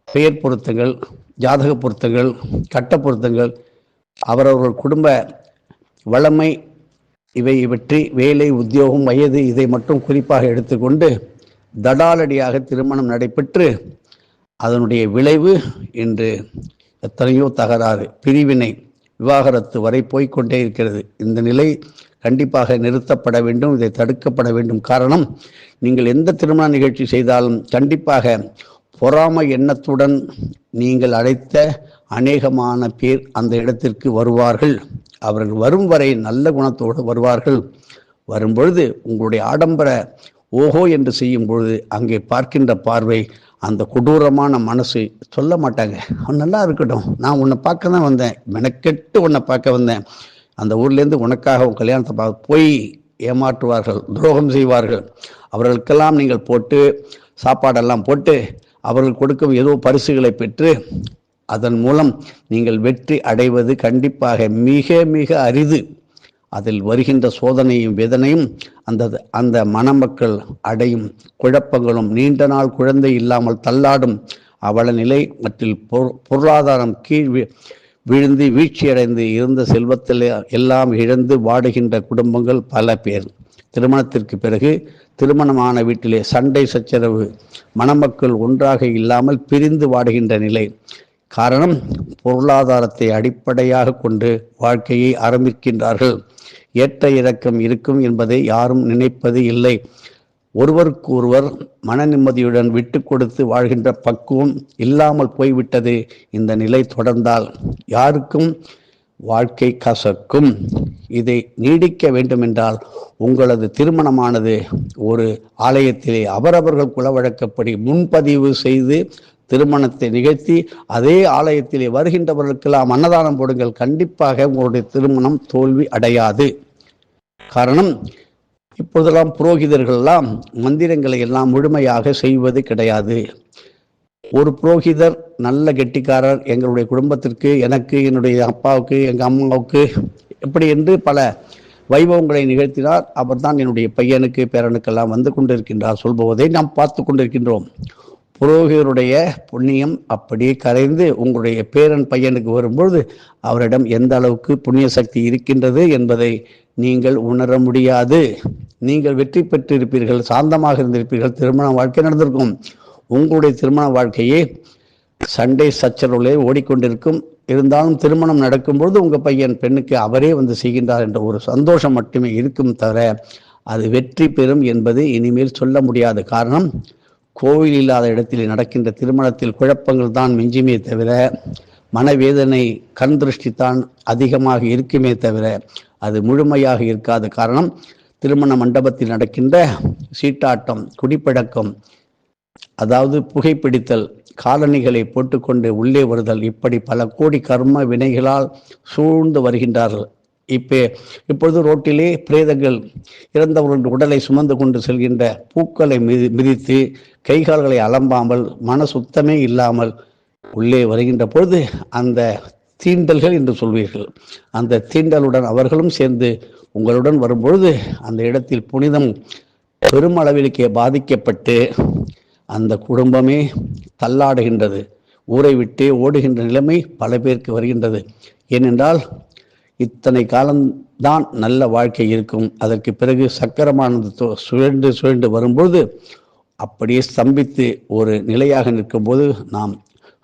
பெயர் பொருத்தங்கள், ஜாதக பொருத்தங்கள், கட்ட பொருத்தங்கள், அவரவர்கள் குடும்ப வளமை, இவற்றி வேலை, உத்தியோகம், வயது, இதை மட்டும் குறிப்பாக எடுத்துக்கொண்டு தடாலடியாக திருமணம் நடைபெற்று அதனுடைய விளைவு இன்று எத்தனையோ தகராறு, பிரிவினை, விவாகரத்து வரை போய்கொண்டே இருக்கிறது. இந்த நிலை கண்டிப்பாக நிறுத்தப்பட வேண்டும். இதை தடுக்கப்பட வேண்டும். காரணம், நீங்கள் எந்த திருமண நிகழ்ச்சி செய்தாலும் கண்டிப்பாக பொறாமை எண்ணத்துடன் நீங்கள் அழைத்த அநேகமான பேர் அந்த இடத்திற்கு வருவார்கள். அவர்கள் வரும் வரை நல்ல குணத்தோடு வருவார்கள். வரும்பொழுது உங்களுடைய ஆடம்பர ஓஹோ என்று செய்யும் பொழுது அங்கே பார்க்கின்ற பார்வை, அந்த கொடூரமான மனசு சொல்ல மாட்டாங்க, அவன் நல்லா இருக்கட்டும், நான் உன்னை பார்க்க தான் வந்தேன், மெனக்கெட்டு உன்னை பார்க்க வந்தேன், அந்த ஊர்லேருந்து உனக்காக உன் கல்யாணத்தை பார்க்க போய் ஏமாற்றுவார்கள், துரோகம் செய்வார்கள். அவர்களுக்கெல்லாம் நீங்கள் போட்டு சாப்பாடெல்லாம் போட்டு அவர்கள் கொடுக்கும் ஏதோ பரிசுகளை பெற்று அதன் மூலம் நீங்கள் வெற்றி அடைவது கண்டிப்பாக மிக மிக அரிது. அதில் வருகின்ற சோதனையும் வேதனையும் அந்த மணமக்கள் அடையும் குழப்பங்களும், நீண்ட நாள் குழந்தை இல்லாமல் தள்ளாடும் அவல நிலை, மற்றும் பொருளாதாரம் கீழ் விழுந்து வீழ்ச்சியடைந்து இருந்த செல்வத்தில் எல்லாம் இழந்து வாடுகின்ற குடும்பங்கள் பல பேர். திருமணத்திற்கு பிறகு திருமணமான வீட்டிலே சண்டை சச்சரவு, மணமக்கள் ஒன்றாக இல்லாமல் பிரிந்து வாடுகின்ற நிலை. காரணம், பொருளாதாரத்தை அடிப்படையாக கொண்டு வாழ்க்கையை ஆரம்பிக்கின்றார்கள். ஏற்ற இறக்கம் இருக்கும் என்பதை யாரும் நினைப்பது இல்லை. ஒருவருக்கு ஒருவர் மன நிம்மதியுடன் விட்டு கொடுத்து வாழ்கின்ற பக்குவம் இல்லாமல் போய்விட்டது. இந்த நிலை தொடர்ந்தால் யாருக்கும் வாழ்க்கை கசக்கும். இதை நீடிக்க வேண்டுமென்றால் உங்களது திருமணமானது ஒரு ஆலயத்திலே அவரவர்கள் குல வழக்கப்படி முன்பதிவு செய்து திருமணத்தை நிகழ்த்தி அதே ஆலயத்திலே வருகின்றவர்களுக்கெல்லாம் அன்னதானம் போடுங்கள். கண்டிப்பாக உங்களுடைய திருமணம் தோல்வி அடையாது. காரணம், இப்பொழுதெல்லாம் புரோகிதர்கள்லாம் மந்திரங்களை எல்லாம் முழுமையாக செய்வது கிடையாது. ஒரு புரோகிதர் நல்ல கெட்டிக்காரர், எங்களுடைய குடும்பத்திற்கு, எனக்கு, என்னுடைய அப்பாவுக்கு, எங்கள் அம்மாவுக்கு, எப்படி என்று பல வைபவங்களை நிகழ்த்தினார். அவர் தான் என்னுடைய பையனுக்கு பேரனுக்கெல்லாம் வந்து கொண்டிருக்கின்றார் சொல்பவதை நாம் பார்த்து கொண்டிருக்கின்றோம். புரோகிதருடைய புண்ணியம் அப்படியே கரைந்து உங்களுடைய பேரன் பையனுக்கு வரும்பொழுது அவரிடம் எந்த அளவுக்கு புண்ணிய சக்தி இருக்கின்றது என்பதை நீங்கள் உணர முடியாது. நீங்கள் வெற்றி பெற்றிருப்பீர்கள், சாந்தமாக இருந்திருப்பீர்கள், திருமண வாழ்க்கை நடந்திருக்கும். உங்களுடைய திருமண வாழ்க்கையே சண்டை சச்சரவுகளே ஓடிக்கொண்டிருக்கும். இருந்தாலும் திருமணம் நடக்கும்பொழுது உங்கள் பையன் பெண்ணுக்கு அவரே வந்து செய்கின்றார் என்ற ஒரு சந்தோஷம் மட்டுமே இருக்கும் தவிர அது வெற்றி பெறும் என்பது இனிமேல் சொல்ல முடியாது. காரணம், கோவில் இல்லாத இடத்தில் நடக்கின்ற திருமணத்தில் குழப்பங்கள் தான் மிஞ்சுமே தவிர மனவேதனை, கண் திருஷ்டி தான் அதிகமாக இருக்குமே தவிர அது முழுமையாக இருக்காது. காரணம், திருமண மண்டபத்தில் நடக்கின்ற சீட்டாட்டம், குடிப்பழக்கம், அதாவது புகைப்பிடித்தல், காலணிகளை போட்டுக்கொண்டு உள்ளே வருதல், இப்படி பல கோடி கர்ம வினைகளால் சூழ்ந்து வருகின்றார்கள். இப்பொழுது ரோட்டிலே பிரேதங்கள் இறந்தவர்களுடைய உடலை சுமந்து கொண்டு செல்கின்ற பூக்களை மிதித்து கைகால்களை அலம்பாமல் மன சுத்தமே இல்லாமல் உள்ளே வருகின்ற பொழுது அந்த தீண்டல்கள் என்று சொல்வீர்கள். அந்த தீண்டலுடன் அவர்களும் சேர்ந்து உங்களுடன் வரும்பொழுது அந்த இடத்தில் புனிதம் பெருமளவிற்கே பாதிக்கப்பட்டு அந்த குடும்பமே தள்ளாடுகின்றது. ஊரை விட்டே ஓடுகின்ற நிலைமை பல பேருக்கு வருகின்றது. ஏனென்றால் இத்தனை காலம்தான் நல்ல வாழ்க்கை இருக்கும். அதற்கு பிறகு சக்கரமானது சுழண்டு சுழண்டு வரும்போது அப்படியே ஸ்தம்பித்து ஒரு நிலையாக நிற்கும்போது நாம்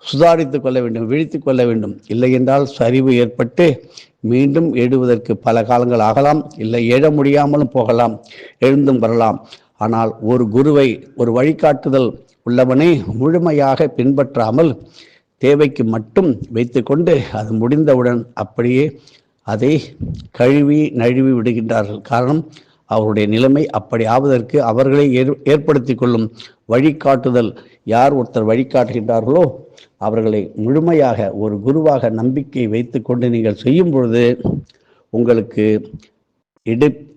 சுதாரித்து கொள்ள வேண்டும், விழித்து கொள்ள வேண்டும். இல்லை என்றால் சரிவு ஏற்பட்டு மீண்டும் எழுவதற்கு பல காலங்கள் ஆகலாம். இல்லை, எழ முடியாமலும் போகலாம், எழுந்தும் வரலாம். ஆனால் ஒரு குருவை, ஒரு வழிகாட்டுதல் உள்ளவனை முழுமையாக பின்பற்றாமல் தேவைக்கு மட்டும் வைத்து கொண்டு அது முடிந்தவுடன் அப்படியே அதை கழுவி நழுவி விடுகின்றார்கள். காரணம், அவருடைய நிலைமை அப்படி ஆவதற்கு அவர்களை ஏற்படுத்தி கொள்ளும் வழிகாட்டுதல். யார் ஒருத்தர் வழிகாட்டுகின்றார்களோ அவர்களை முழுமையாக ஒரு குருவாக நம்பிக்கை வைத்து கொண்டு நீங்கள் செய்யும் பொழுது உங்களுக்கு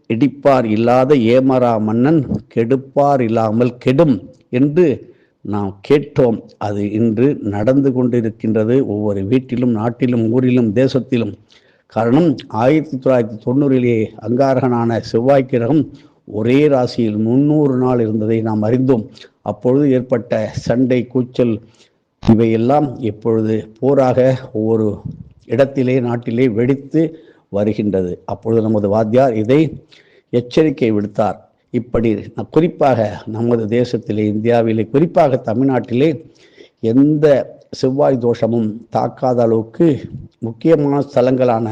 இடிப்பார் இல்லாத ஏமரா மன்னன் கெடுப்பார் இல்லாமல் கெடும் என்று நாம் கேட்டோம். அது இன்று நடந்து கொண்டிருக்கின்றது ஒவ்வொரு வீட்டிலும், நாட்டிலும், ஊரிலும், தேசத்திலும். காரணம், 1990 அங்காரகனான செவ்வாய் கிரகம் ஒரே ராசியில் 300 நாள் இருந்ததை நாம் அறிந்தோம். அப்பொழுது ஏற்பட்ட சண்டை, கூச்சல் இவையெல்லாம் இப்பொழுது போராக ஒவ்வொரு இடத்திலே, நாட்டிலே வெடித்து வருகின்றது. அப்பொழுது நமது வாத்தியார் இதை எச்சரிக்கை விடுத்தார். இப்படி குறிப்பாக நமது தேசத்திலே, இந்தியாவிலே, குறிப்பாக தமிழ்நாட்டிலே எந்த செவ்வாய் தோஷமும் தாக்காத அளவுக்கு முக்கியமான ஸ்தலங்களான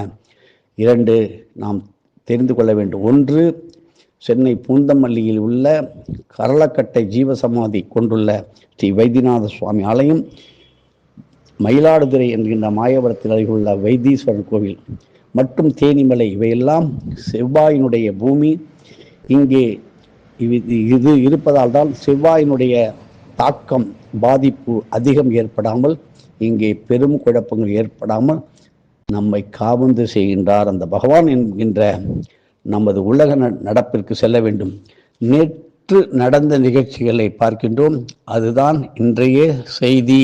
2 நாம் தெரிந்து கொள்ள வேண்டும். ஒன்று, சென்னை பூந்தமல்லியில் உள்ள கரளக்கட்டை ஜீவசமாதி கொண்டுள்ள ஸ்ரீ வைத்தியநாத சுவாமி ஆலயம், மயிலாடுதுறை என்கின்ற மாயவரத்தில் அருகிலுள்ள வைத்தீஸ்வரர் கோவில் மற்றும் தேனிமலை, இவையெல்லாம் செவ்வாயினுடைய பூமி. இங்கே இது இருப்பதால் தான் செவ்வாயினுடைய தாக்கம், பாதிப்பு அதிகம் ஏற்படாமல், இங்கே பெரும் குழப்பங்கள் ஏற்படாமல் நம்மை காவந்து செய்கின்றார். அந்த பகவான் என்கின்ற நமது உலக நடப்பிற்கு செல்ல வேண்டும். நேற்று நடந்த நிகழ்ச்சிகளை பார்க்கின்றோம். அதுதான் இன்றைய செய்தி.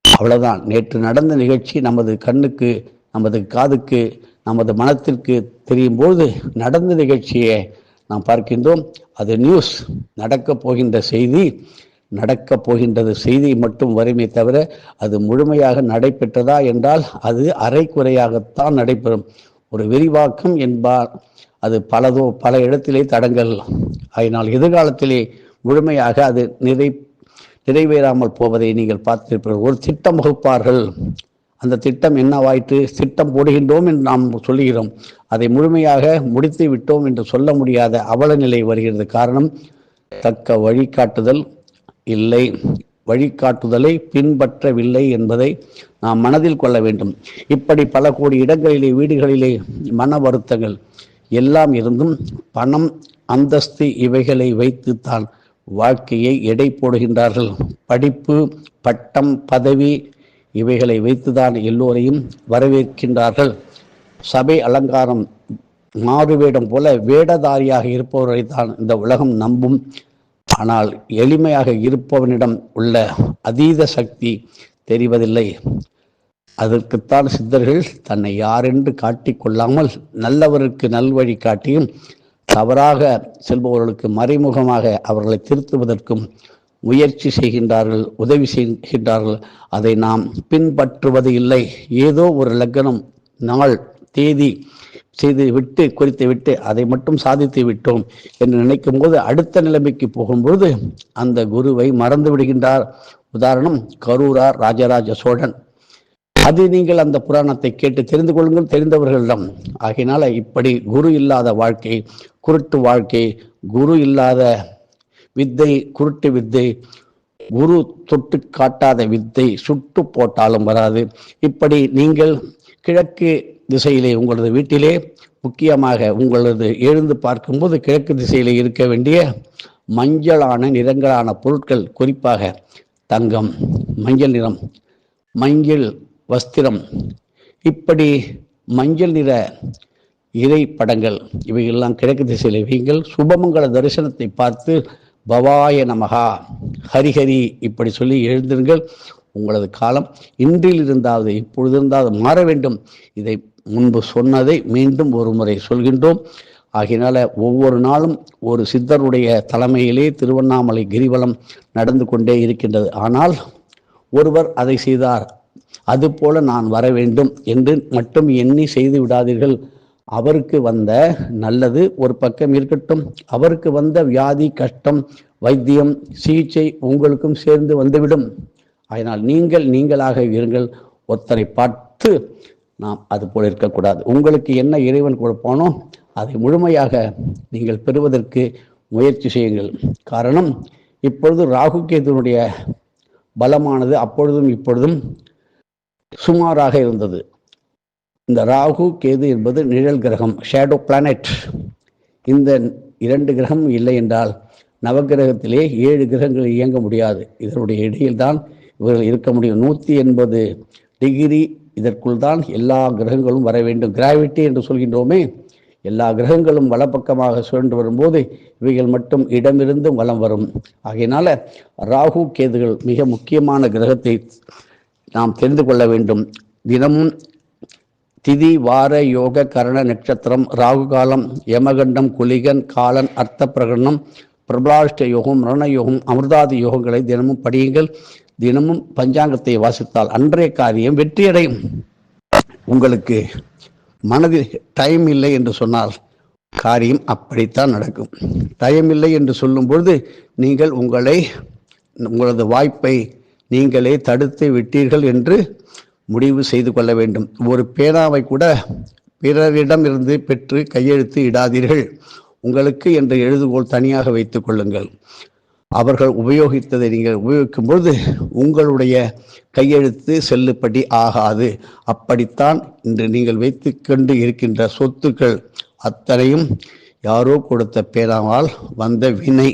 அவ்வளவுதான். நேற்று நடந்த நிகழ்ச்சி நமது கண்ணுக்கு, நமது காதுக்கு, நமது மனத்திற்கு தெரியும் போது நடந்த நிகழ்ச்சியை நாம் பார்க்கின்றோம். அது நியூஸ். நடக்கப் போகின்ற செய்தி, நடக்கப் போகின்றது செய்தி மட்டும் வருமே தவிர அது முழுமையாக நடைபெற்றதா என்றால் அது அரைக்குறையாகத்தான் நடைபெறும். ஒரு விரிவாக்கம் என்பார், அது பல இடத்திலே தடங்கள். அதனால் எதிர்காலத்திலே முழுமையாக அது நிறைவேறாமல் போவதை நீங்கள் பார்த்திருப்பீர்கள். ஒரு திட்டம் வகுப்பார்கள், அந்த திட்டம் என்னவாயிற்று? திட்டம் போடுகின்றோம் என்று நாம் சொல்லுகிறோம், அதை முழுமையாக முடித்து விட்டோம் என்று சொல்ல முடியாத அவல நிலை வருகிறது. காரணம், தக்க வழிகாட்டுதல் இல்லை, வழிகாட்டுதலை பின்பற்றவில்லை என்பதை நாம் மனதில் கொள்ள வேண்டும். இப்படி பல கோடி இடங்களிலே, வீடுகளிலே மன வருத்தங்கள் எல்லாம் இருந்தும் பணம், அந்தஸ்து இவைகளை வைத்து தான் வாழ்க்கையை எடை போடுகின்றார்கள். படிப்பு, பட்டம், பதவி இவைகளை வைத்துதான் எல்லோரையும் வரவேற்கின்றார்கள். சபை அலங்காரம், மாறுவேடம் போல வேடதாரியாக இருப்பவர்களை தான் இந்த உலகம் நம்பும். ஆனால் எளிமையாக இருப்பவனிடம் உள்ள அதீத சக்தி தெரிவதில்லை. அதற்குத்தான் சித்தர்கள் தன்னை யாரென்று காட்டிக்கொள்ளாமல் நல்லவருக்கு நல்வழி காட்டியும் தவறாக செல்பவர்களுக்கு மறைமுகமாக அவர்களை திருத்துவதற்கும் முயற்சி செய்கின்றார்கள், உதவி செய்கின்றார்கள். அதை நாம் பின்பற்றுவது இல்லை. ஏதோ ஒரு லக்னம், நாள், தேதி செய்து விட்டு, குறித்து விட்டு அதை மட்டும் சாதித்து விட்டோம் என்று நினைக்கும் போது அடுத்த நிலைமைக்கு போகும்போது அந்த குருவை மறந்து விடுகின்றார். உதாரணம், கரூரார் ராஜராஜ சோழன். அது நீங்கள் அந்த புராணத்தை கேட்டு தெரிந்து கொள்ளுங்கள், தெரிந்தவர்களிடம். ஆகையினால இப்படி குரு இல்லாத வாழ்க்கை, குருட்டு வாழ்க்கை, குரு இல்லாத வித்தை, குருட்டு வித்தை, குரு தொட்டு காட்டாத வித்தை சுட்டு போட்டாலும் வராது. இப்படி நீங்கள் கிழக்கு திசையிலே, உங்களது வீட்டிலே முக்கியமாக உங்களது எழுந்து பார்க்கும்போது கிழக்கு திசையிலே இருக்க வேண்டிய மஞ்சளான நிறங்களான பொருட்கள், குறிப்பாக தங்கம், மஞ்சள் நிறம், மஞ்சள் வஸ்திரம், இப்படி மஞ்சள் நிற இறை படங்கள் இவையெல்லாம் கிழக்கு திசையில் வையுங்கள். சுபமங்கல தரிசனத்தை பார்த்து பவாய நமகா, ஹரிஹரி இப்படி சொல்லி எழுந்திருங்கள். உங்களது காலம் இன்றில் இருந்தாவது இப்பொழுது இருந்தாவது மாற வேண்டும். இதை முன்பு சொன்னதை மீண்டும் ஒரு முறை சொல்கின்றோம். ஆகையினால ஒவ்வொரு நாளும் ஒரு சித்தருடைய தலைமையிலே திருவண்ணாமலை கிரிவலம் நடந்து கொண்டே இருக்கின்றது. ஆனால் ஒருவர் அதை செய்தார், அதுபோல நான் வர வேண்டும் என்று மட்டும் எண்ணி செய்து விடாதீர்கள். அவருக்கு வந்த நல்லது ஒரு பக்கம் இருக்கட்டும், அவருக்கு வந்த வியாதி, கஷ்டம், வைத்தியம், சிகிச்சை உங்களுக்கும் சேர்ந்து வந்துவிடும். அதனால் நீங்களாக இருங்கள். ஒருத்தரை பார்த்து நாம் அது போல இருக்கக்கூடாது. உங்களுக்கு என்ன இறைவன் கொடுப்பானோ அதை முழுமையாக நீங்கள் பெறுவதற்கு முயற்சி செய்யுங்கள். காரணம், இப்பொழுது ராகு கேதுனுடைய பலமானது அப்பொழுதும் இப்பொழுதும் சுமாராக இருந்தது. இந்த ராகு கேது என்பது நிழல் கிரகம், ஷேடோ பிளானட். இந்த 2 கிரகம் இல்லை என்றால் நவகிரகத்திலே 7 கிரகங்கள் இயங்க முடியாது. இதனுடைய இடையில்தான் இவர்கள் இருக்க முடியும். 180 டிகிரி இதற்குள் தான் எல்லா கிரகங்களும் வர வேண்டும். கிராவிட்டி என்று சொல்கின்றோமே, எல்லா கிரகங்களும் வலப்பக்கமாக சுழன்று வரும்போது இவைகள் மட்டும் இடமிருந்து வலம் வரும். ஆகையினால ராகு கேதுகள் மிக முக்கியமான கிரகத்தை நாம் தெரிந்து கொள்ள வேண்டும். தினமும் திதி, வார, யோக, கரண, நட்சத்திரம், ராகு காலம், யமகண்டம், குலிகன், காலன், அர்த்த பிரகடனம், பிரபலாஷ்ட யோகம், ரண யோகம், அமிர்தாதி யோகங்களை தினமும் படியுங்கள். தினமும் பஞ்சாங்கத்தை வாசித்தால் அன்றைய காரியம் வெற்றியடையும். உங்களுக்கு மனதில் டைம் இல்லை என்று சொன்னால் காரியம் அப்படித்தான் நடக்கும். டைம் இல்லை என்று சொல்லும் பொழுது நீங்கள் உங்களது வாய்ப்பை நீங்களே தடுத்து விட்டீர்கள் என்று முடிவு செய்து கொள்ள வேண்டும். ஒரு பேனாவை கூட பிறரிடம் இருந்து பெற்று கையெழுத்து இடாதீர்கள். உங்களுக்கு என்ற எழுதுகோள் தனியாக வைத்துக் கொள்ளுங்கள். அவர்கள் உபயோகித்ததை நீங்கள் உபயோகிக்கும் பொழுது உங்களுடைய கையெழுத்து செல்லுபடி ஆகாது. அப்படித்தான் இன்று நீங்கள் வைத்து கொண்டு இருக்கின்ற சொத்துக்கள் அத்தனையும் யாரோ கொடுத்த பேனாவால் வந்த வினை.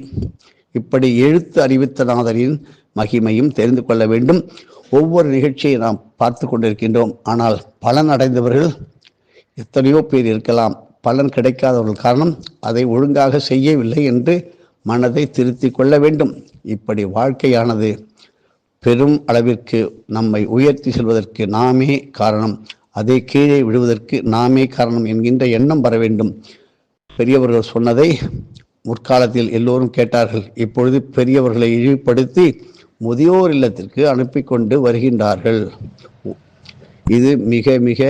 இப்படி எழுத்து அறிவித்த நாதரின் மகிமையும் தெரிந்து கொள்ள வேண்டும். ஒவ்வொரு நிகழ்ச்சியை நாம் பார்த்து கொண்டிருக்கின்றோம். ஆனால் பலன் அடைந்தவர்கள் எத்தனையோ பேர் இருக்கலாம். பலன் கிடைக்காதவர்கள் காரணம் அதை ஒழுங்காக செய்யவில்லை என்று மனதை திருத்தி கொள்ள வேண்டும். இப்படி வாழ்க்கையானது பெரும் அளவிற்கு நம்மை உயர்த்தி செல்வதற்கு நாமே காரணம், அதை கீழே விடுவதற்கு நாமே காரணம் என்கின்ற எண்ணம் வர வேண்டும். பெரியவர்கள் சொன்னதை முற்காலத்தில் எல்லோரும் கேட்டார்கள். இப்பொழுது பெரியவர்களை இழிவுபடுத்தி முதியோர் இல்லத்திற்கு அனுப்பி கொண்டு வருகின்றார்கள். இது மிக மிக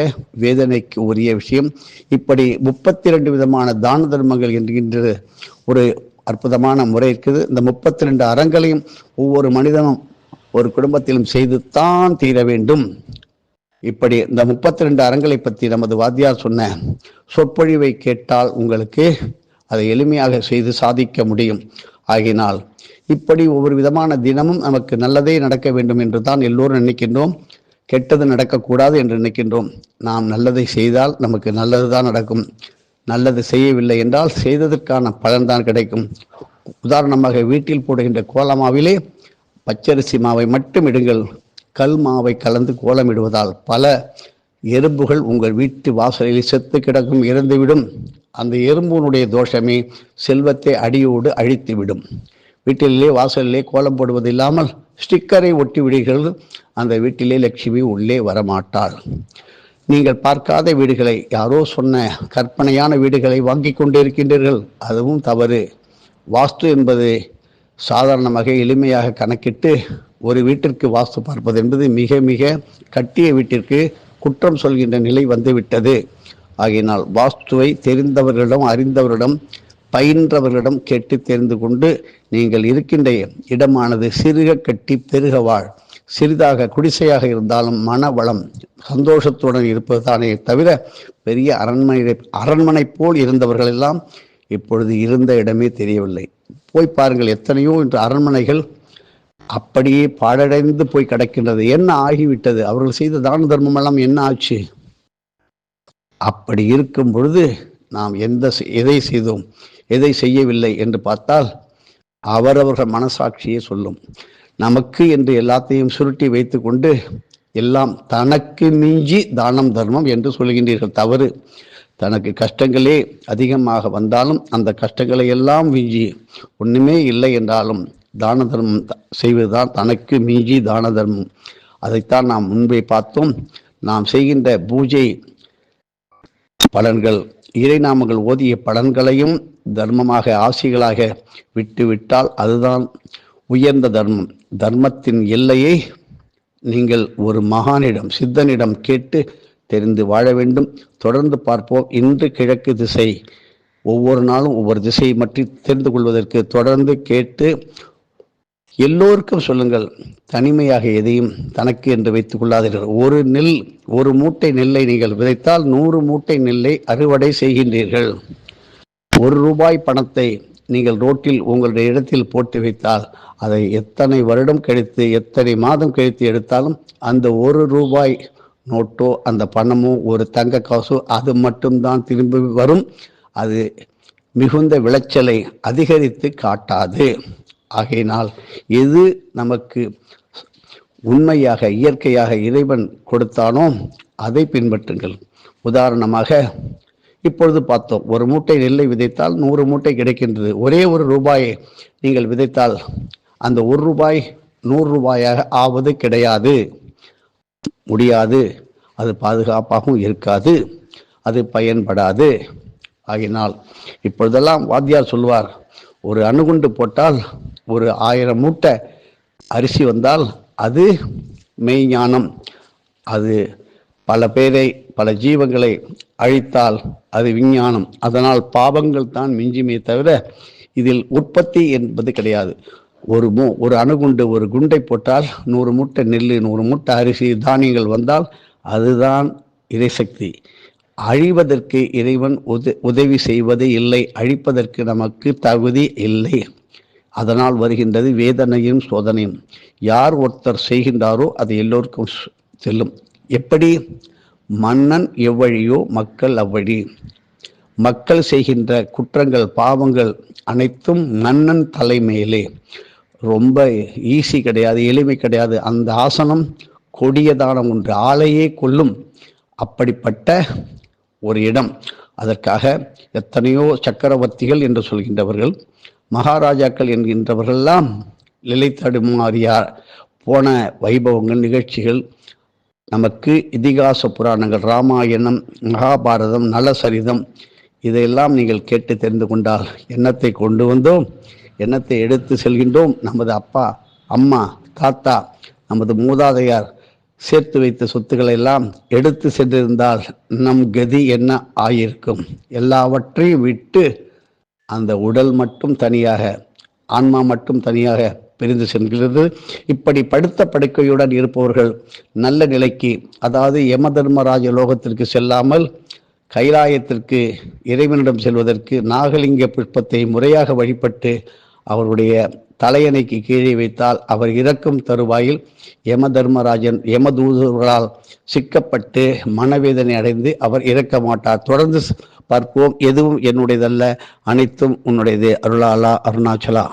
வேதனைக்கு உரிய விஷயம். இப்படி 32 விதமான தான தர்மங்கள் என்கின்ற ஒரு அற்புதமான முறை இருக்குது. இந்த 32 அறங்களையும் ஒவ்வொரு மனிதனும் ஒரு குடும்பத்திலும் செய்து தான் தீர வேண்டும். இப்படி இந்த 32 அறங்களை பற்றி நமது வாத்தியார் சொன்ன சொற்பொழிவை கேட்டால் உங்களுக்கு அதை எளிமையாக செய்து சாதிக்க முடியும். ஆகினால் இப்படி ஒவ்வொரு விதமான தினமும் நமக்கு நல்லதே நடக்க வேண்டும் என்று தான் எல்லோரும் நினைக்கின்றோம். கெட்டது நடக்கக்கூடாது என்று நினைக்கின்றோம். நாம் நல்லதை செய்தால் நமக்கு நல்லது தான் நடக்கும். நல்லது செய்யவில்லை என்றால் செய்ததற்கான பலன்தான் கிடைக்கும். உதாரணமாக வீட்டில் போடுகின்ற கோலமாவிலே பச்சரிசி மாவை மட்டும் இடுங்கள். கல் மாவை கலந்து கோலமிடுவதால் பல எறும்புகள் உங்கள் வீட்டு வாசலில் செத்து கிடக்கும், இறந்துவிடும். அந்த எறும்புனுடைய தோஷமே செல்வத்தை அடியோடு அழித்துவிடும். வீட்டிலே வாசலிலே கோலம் போடுவது இல்லாமல் ஸ்டிக்கரை ஒட்டி விடுகிறது. அந்த வீட்டிலே லட்சுமி உள்ளே வரமாட்டாள். நீங்கள் பார்க்காத வீடுகளை, யாரோ சொன்ன கற்பனையான வீடுகளை வாங்கி கொண்டு இருக்கின்றீர்கள். அதுவும் தவறு. வாஸ்து என்பது சாதாரணமாக எளிமையாக கணக்கிட்டு ஒரு வீட்டிற்கு வாஸ்து பார்ப்பது என்பது மிக மிக கட்டிய வீட்டிற்கு குற்றம் சொல்கின்ற நிலை வந்துவிட்டது. ஆகையினால் வாஸ்துவை தெரிந்தவர்களிடம், அறிந்தவரிடம், பயின்றவர்களிடம் கேட்டு தெரிந்து கொண்டு நீங்கள் இருக்கின்ற இடமானது சிறுக கட்டி பெருக வாழ். சிறிதாக குடிசையாக இருந்தாலும் மன வளம் சந்தோஷத்துடன் இருப்பது தானே தவிர பெரிய அரண்மனை போல் இருந்தவர்கள் எல்லாம் இப்பொழுது இருந்த இடமே தெரியவில்லை. போய் பாருங்கள், எத்தனையோ இன்று அரண்மனைகள் அப்படியே பாழடைந்து போய் கிடக்கின்றது. என்ன ஆகிவிட்டது? அவர்கள் செய்த தான தர்மம் எல்லாம் என்ன ஆச்சு? அப்படி இருக்கும் பொழுது நாம் எதை செய்தோம், எதை செய்யவில்லை என்று பார்த்தால் அவரவர்கள் மனசாட்சியே சொல்லும். நமக்கு என்று எல்லாத்தையும் சுருட்டி வைத்து கொண்டு எல்லாம் தனக்கு மிஞ்சி தானம் தர்மம் என்று சொல்கின்றீர்கள். தவறு. தனக்கு கஷ்டங்களே அதிகமாக வந்தாலும் அந்த கஷ்டங்களை எல்லாம் மிஞ்சி ஒன்றுமே இல்லை என்றாலும் தான தர்மம் செய்வதுதான் தனக்கு மிஞ்சி தான தர்மம். அதைத்தான் நாம் முன்பே பார்த்தோம். நாம் செய்கின்ற பூஜை பலன்கள், இறைநாமங்கள் ஓதிய பலன்களையும் தர்மமாக ஆசிகளாக விட்டுவிட்டால் அதுதான் உயர்ந்த தர்மம். தர்மத்தின் எல்லையை நீங்கள் ஒரு மகானிடம், சித்தனிடம் கேட்டு தெரிந்து வாழ வேண்டும். தொடர்ந்து பார்ப்போம். இன்று கிழக்கு திசை, ஒவ்வொரு நாளும் ஒவ்வொரு திசையை பற்றி தெரிந்து கொள்வதற்கு தொடர்ந்து கேட்டு எல்லோருக்கும் சொல்லுங்கள். தனிமையாக எதையும் தனக்கு என்று வைத்துக் கொள்ளாதீர்கள். ஒரு மூட்டை நெல்லை நீங்கள் விதைத்தால் 100 மூட்டை நெல்லை அறுவடை செய்கின்றீர்கள். 1 ரூபாய் பணத்தை நீங்கள் ரோட்டில் உங்களுடைய இடத்தில் போட்டு வைத்தால் அதை எத்தனை வருடம் கழித்து, எத்தனை மாதம் கழித்து எடுத்தாலும் அந்த 1 ரூபாய் நோட்டோ அந்த பணமோ ஒரு தங்க காசோ அது மட்டும்தான் திரும்பி வரும். அது மிகுந்த விளைச்சலை அதிகரித்து காட்டாது. ஆகையினால் எது நமக்கு உண்மையாக இயற்கையாக இறைவன் கொடுத்தானோ அதை பின்பற்றுங்கள். உதாரணமாக இப்பொழுது பார்த்தோம், 1 மூட்டை நெல்லை விதைத்தால் 100 மூட்டை கிடைக்கின்றது. ஒரே 1 ரூபாயை நீங்கள் விதைத்தால் அந்த 1 ரூபாய் 100 ரூபாயாக ஆவது கிடையாது, முடியாது. அது பாதுகாப்பாகவும் இருக்காது, அது பயன்படாது. ஆகினால் இப்பொழுதெல்லாம் வாத்தியார் சொல்வார், ஒரு அணுகுண்டு போட்டால் ஒரு 1000 மூட்டை அரிசி வந்தால் அது மெய்ஞானம். அது பல பேரை, பல ஜீவங்களை அழித்தால் அது விஞ்ஞானம். அதனால் பாவங்கள் தான் மிஞ்சுமே தவிர இதில் உற்பத்தி என்பது கிடையாது. ஒரு அணுகுண்டு, ஒரு குண்டை போட்டால் 100 மூட்டை நெல், 100 மூட்டை அரிசி, தானியங்கள் வந்தால் அதுதான் இறைசக்தி. அழிவதற்கு இறைவன் உதவி செய்வது இல்லை, அழிப்பதற்கு நமக்கு தகுதி இல்லை. அதனால் வருகின்றது வேதனையும் சோதனையும். யார் ஒருத்தர் செய்கின்றாரோ அது எல்லோருக்கும் செல்லும். எப்படி? மன்னன் எவ்வழியோ மக்கள் அவ்வழி. மக்கள் செய்கின்ற குற்றங்கள், பாவங்கள் அனைத்தும் மன்னன் தலைமையிலே. ரொம்ப ஈஸி கிடையாது, எளிமை கிடையாது. அந்த ஆசனம் கொடியதான ஒன்று, ஆளையே கொல்லும். அப்படிப்பட்ட ஒரு இடம். அதற்காக எத்தனையோ சக்கரவர்த்திகள் என்று சொல்கின்றவர்கள், மகாராஜாக்கள் என்கின்றவர்களெல்லாம் நிலை தடுமாறியார் போன வைபவங்கள், நிகழ்ச்சிகள் நமக்கு இதிகாச புராணங்கள், ராமாயணம், மகாபாரதம், நலசரிதம் இதையெல்லாம் நீங்கள் கேட்டு தெரிந்து கொண்டால் எண்ணத்தை கொண்டு வந்தோம், எண்ணத்தை எடுத்து செல்கின்றோம். நமது அப்பா, அம்மா, தாத்தா, நமது மூதாதையார் சேர்த்து வைத்த சொத்துக்களை எல்லாம் எடுத்து சென்றிருந்தால் நம் கதி என்ன ஆயிருக்கும்? எல்லாவற்றையும் விட்டு அந்த உடல் மட்டும் தனியாக, ஆன்மா மட்டும் தனியாக பிரிந்து செல்கிறது. இப்படி படுத்த படுக்கையுடன் இருப்பவர்கள் நல்ல நிலைக்கு, அதாவது யம தர்மராஜ லோகத்திற்கு செல்லாமல் கைலாயத்திற்கு இறைவனிடம் செல்வதற்கு நாகலிங்க புஷ்பத்தை முறையாக வழிபட்டு அவருடைய தலையணைக்கு கீழே வைத்தால் அவர் இறக்கும் தருவாயில் யம தர்மராஜன் யமதூதர்களால் சிக்கப்பட்டு மனவேதனை அடைந்து அவர் இறக்க மாட்டார். தொடர்ந்து பார்ப்போம். எதுவும் என்னுடையதல்ல, அனைத்தும் உன்னுடையது. அருளாலா அருணாச்சலா.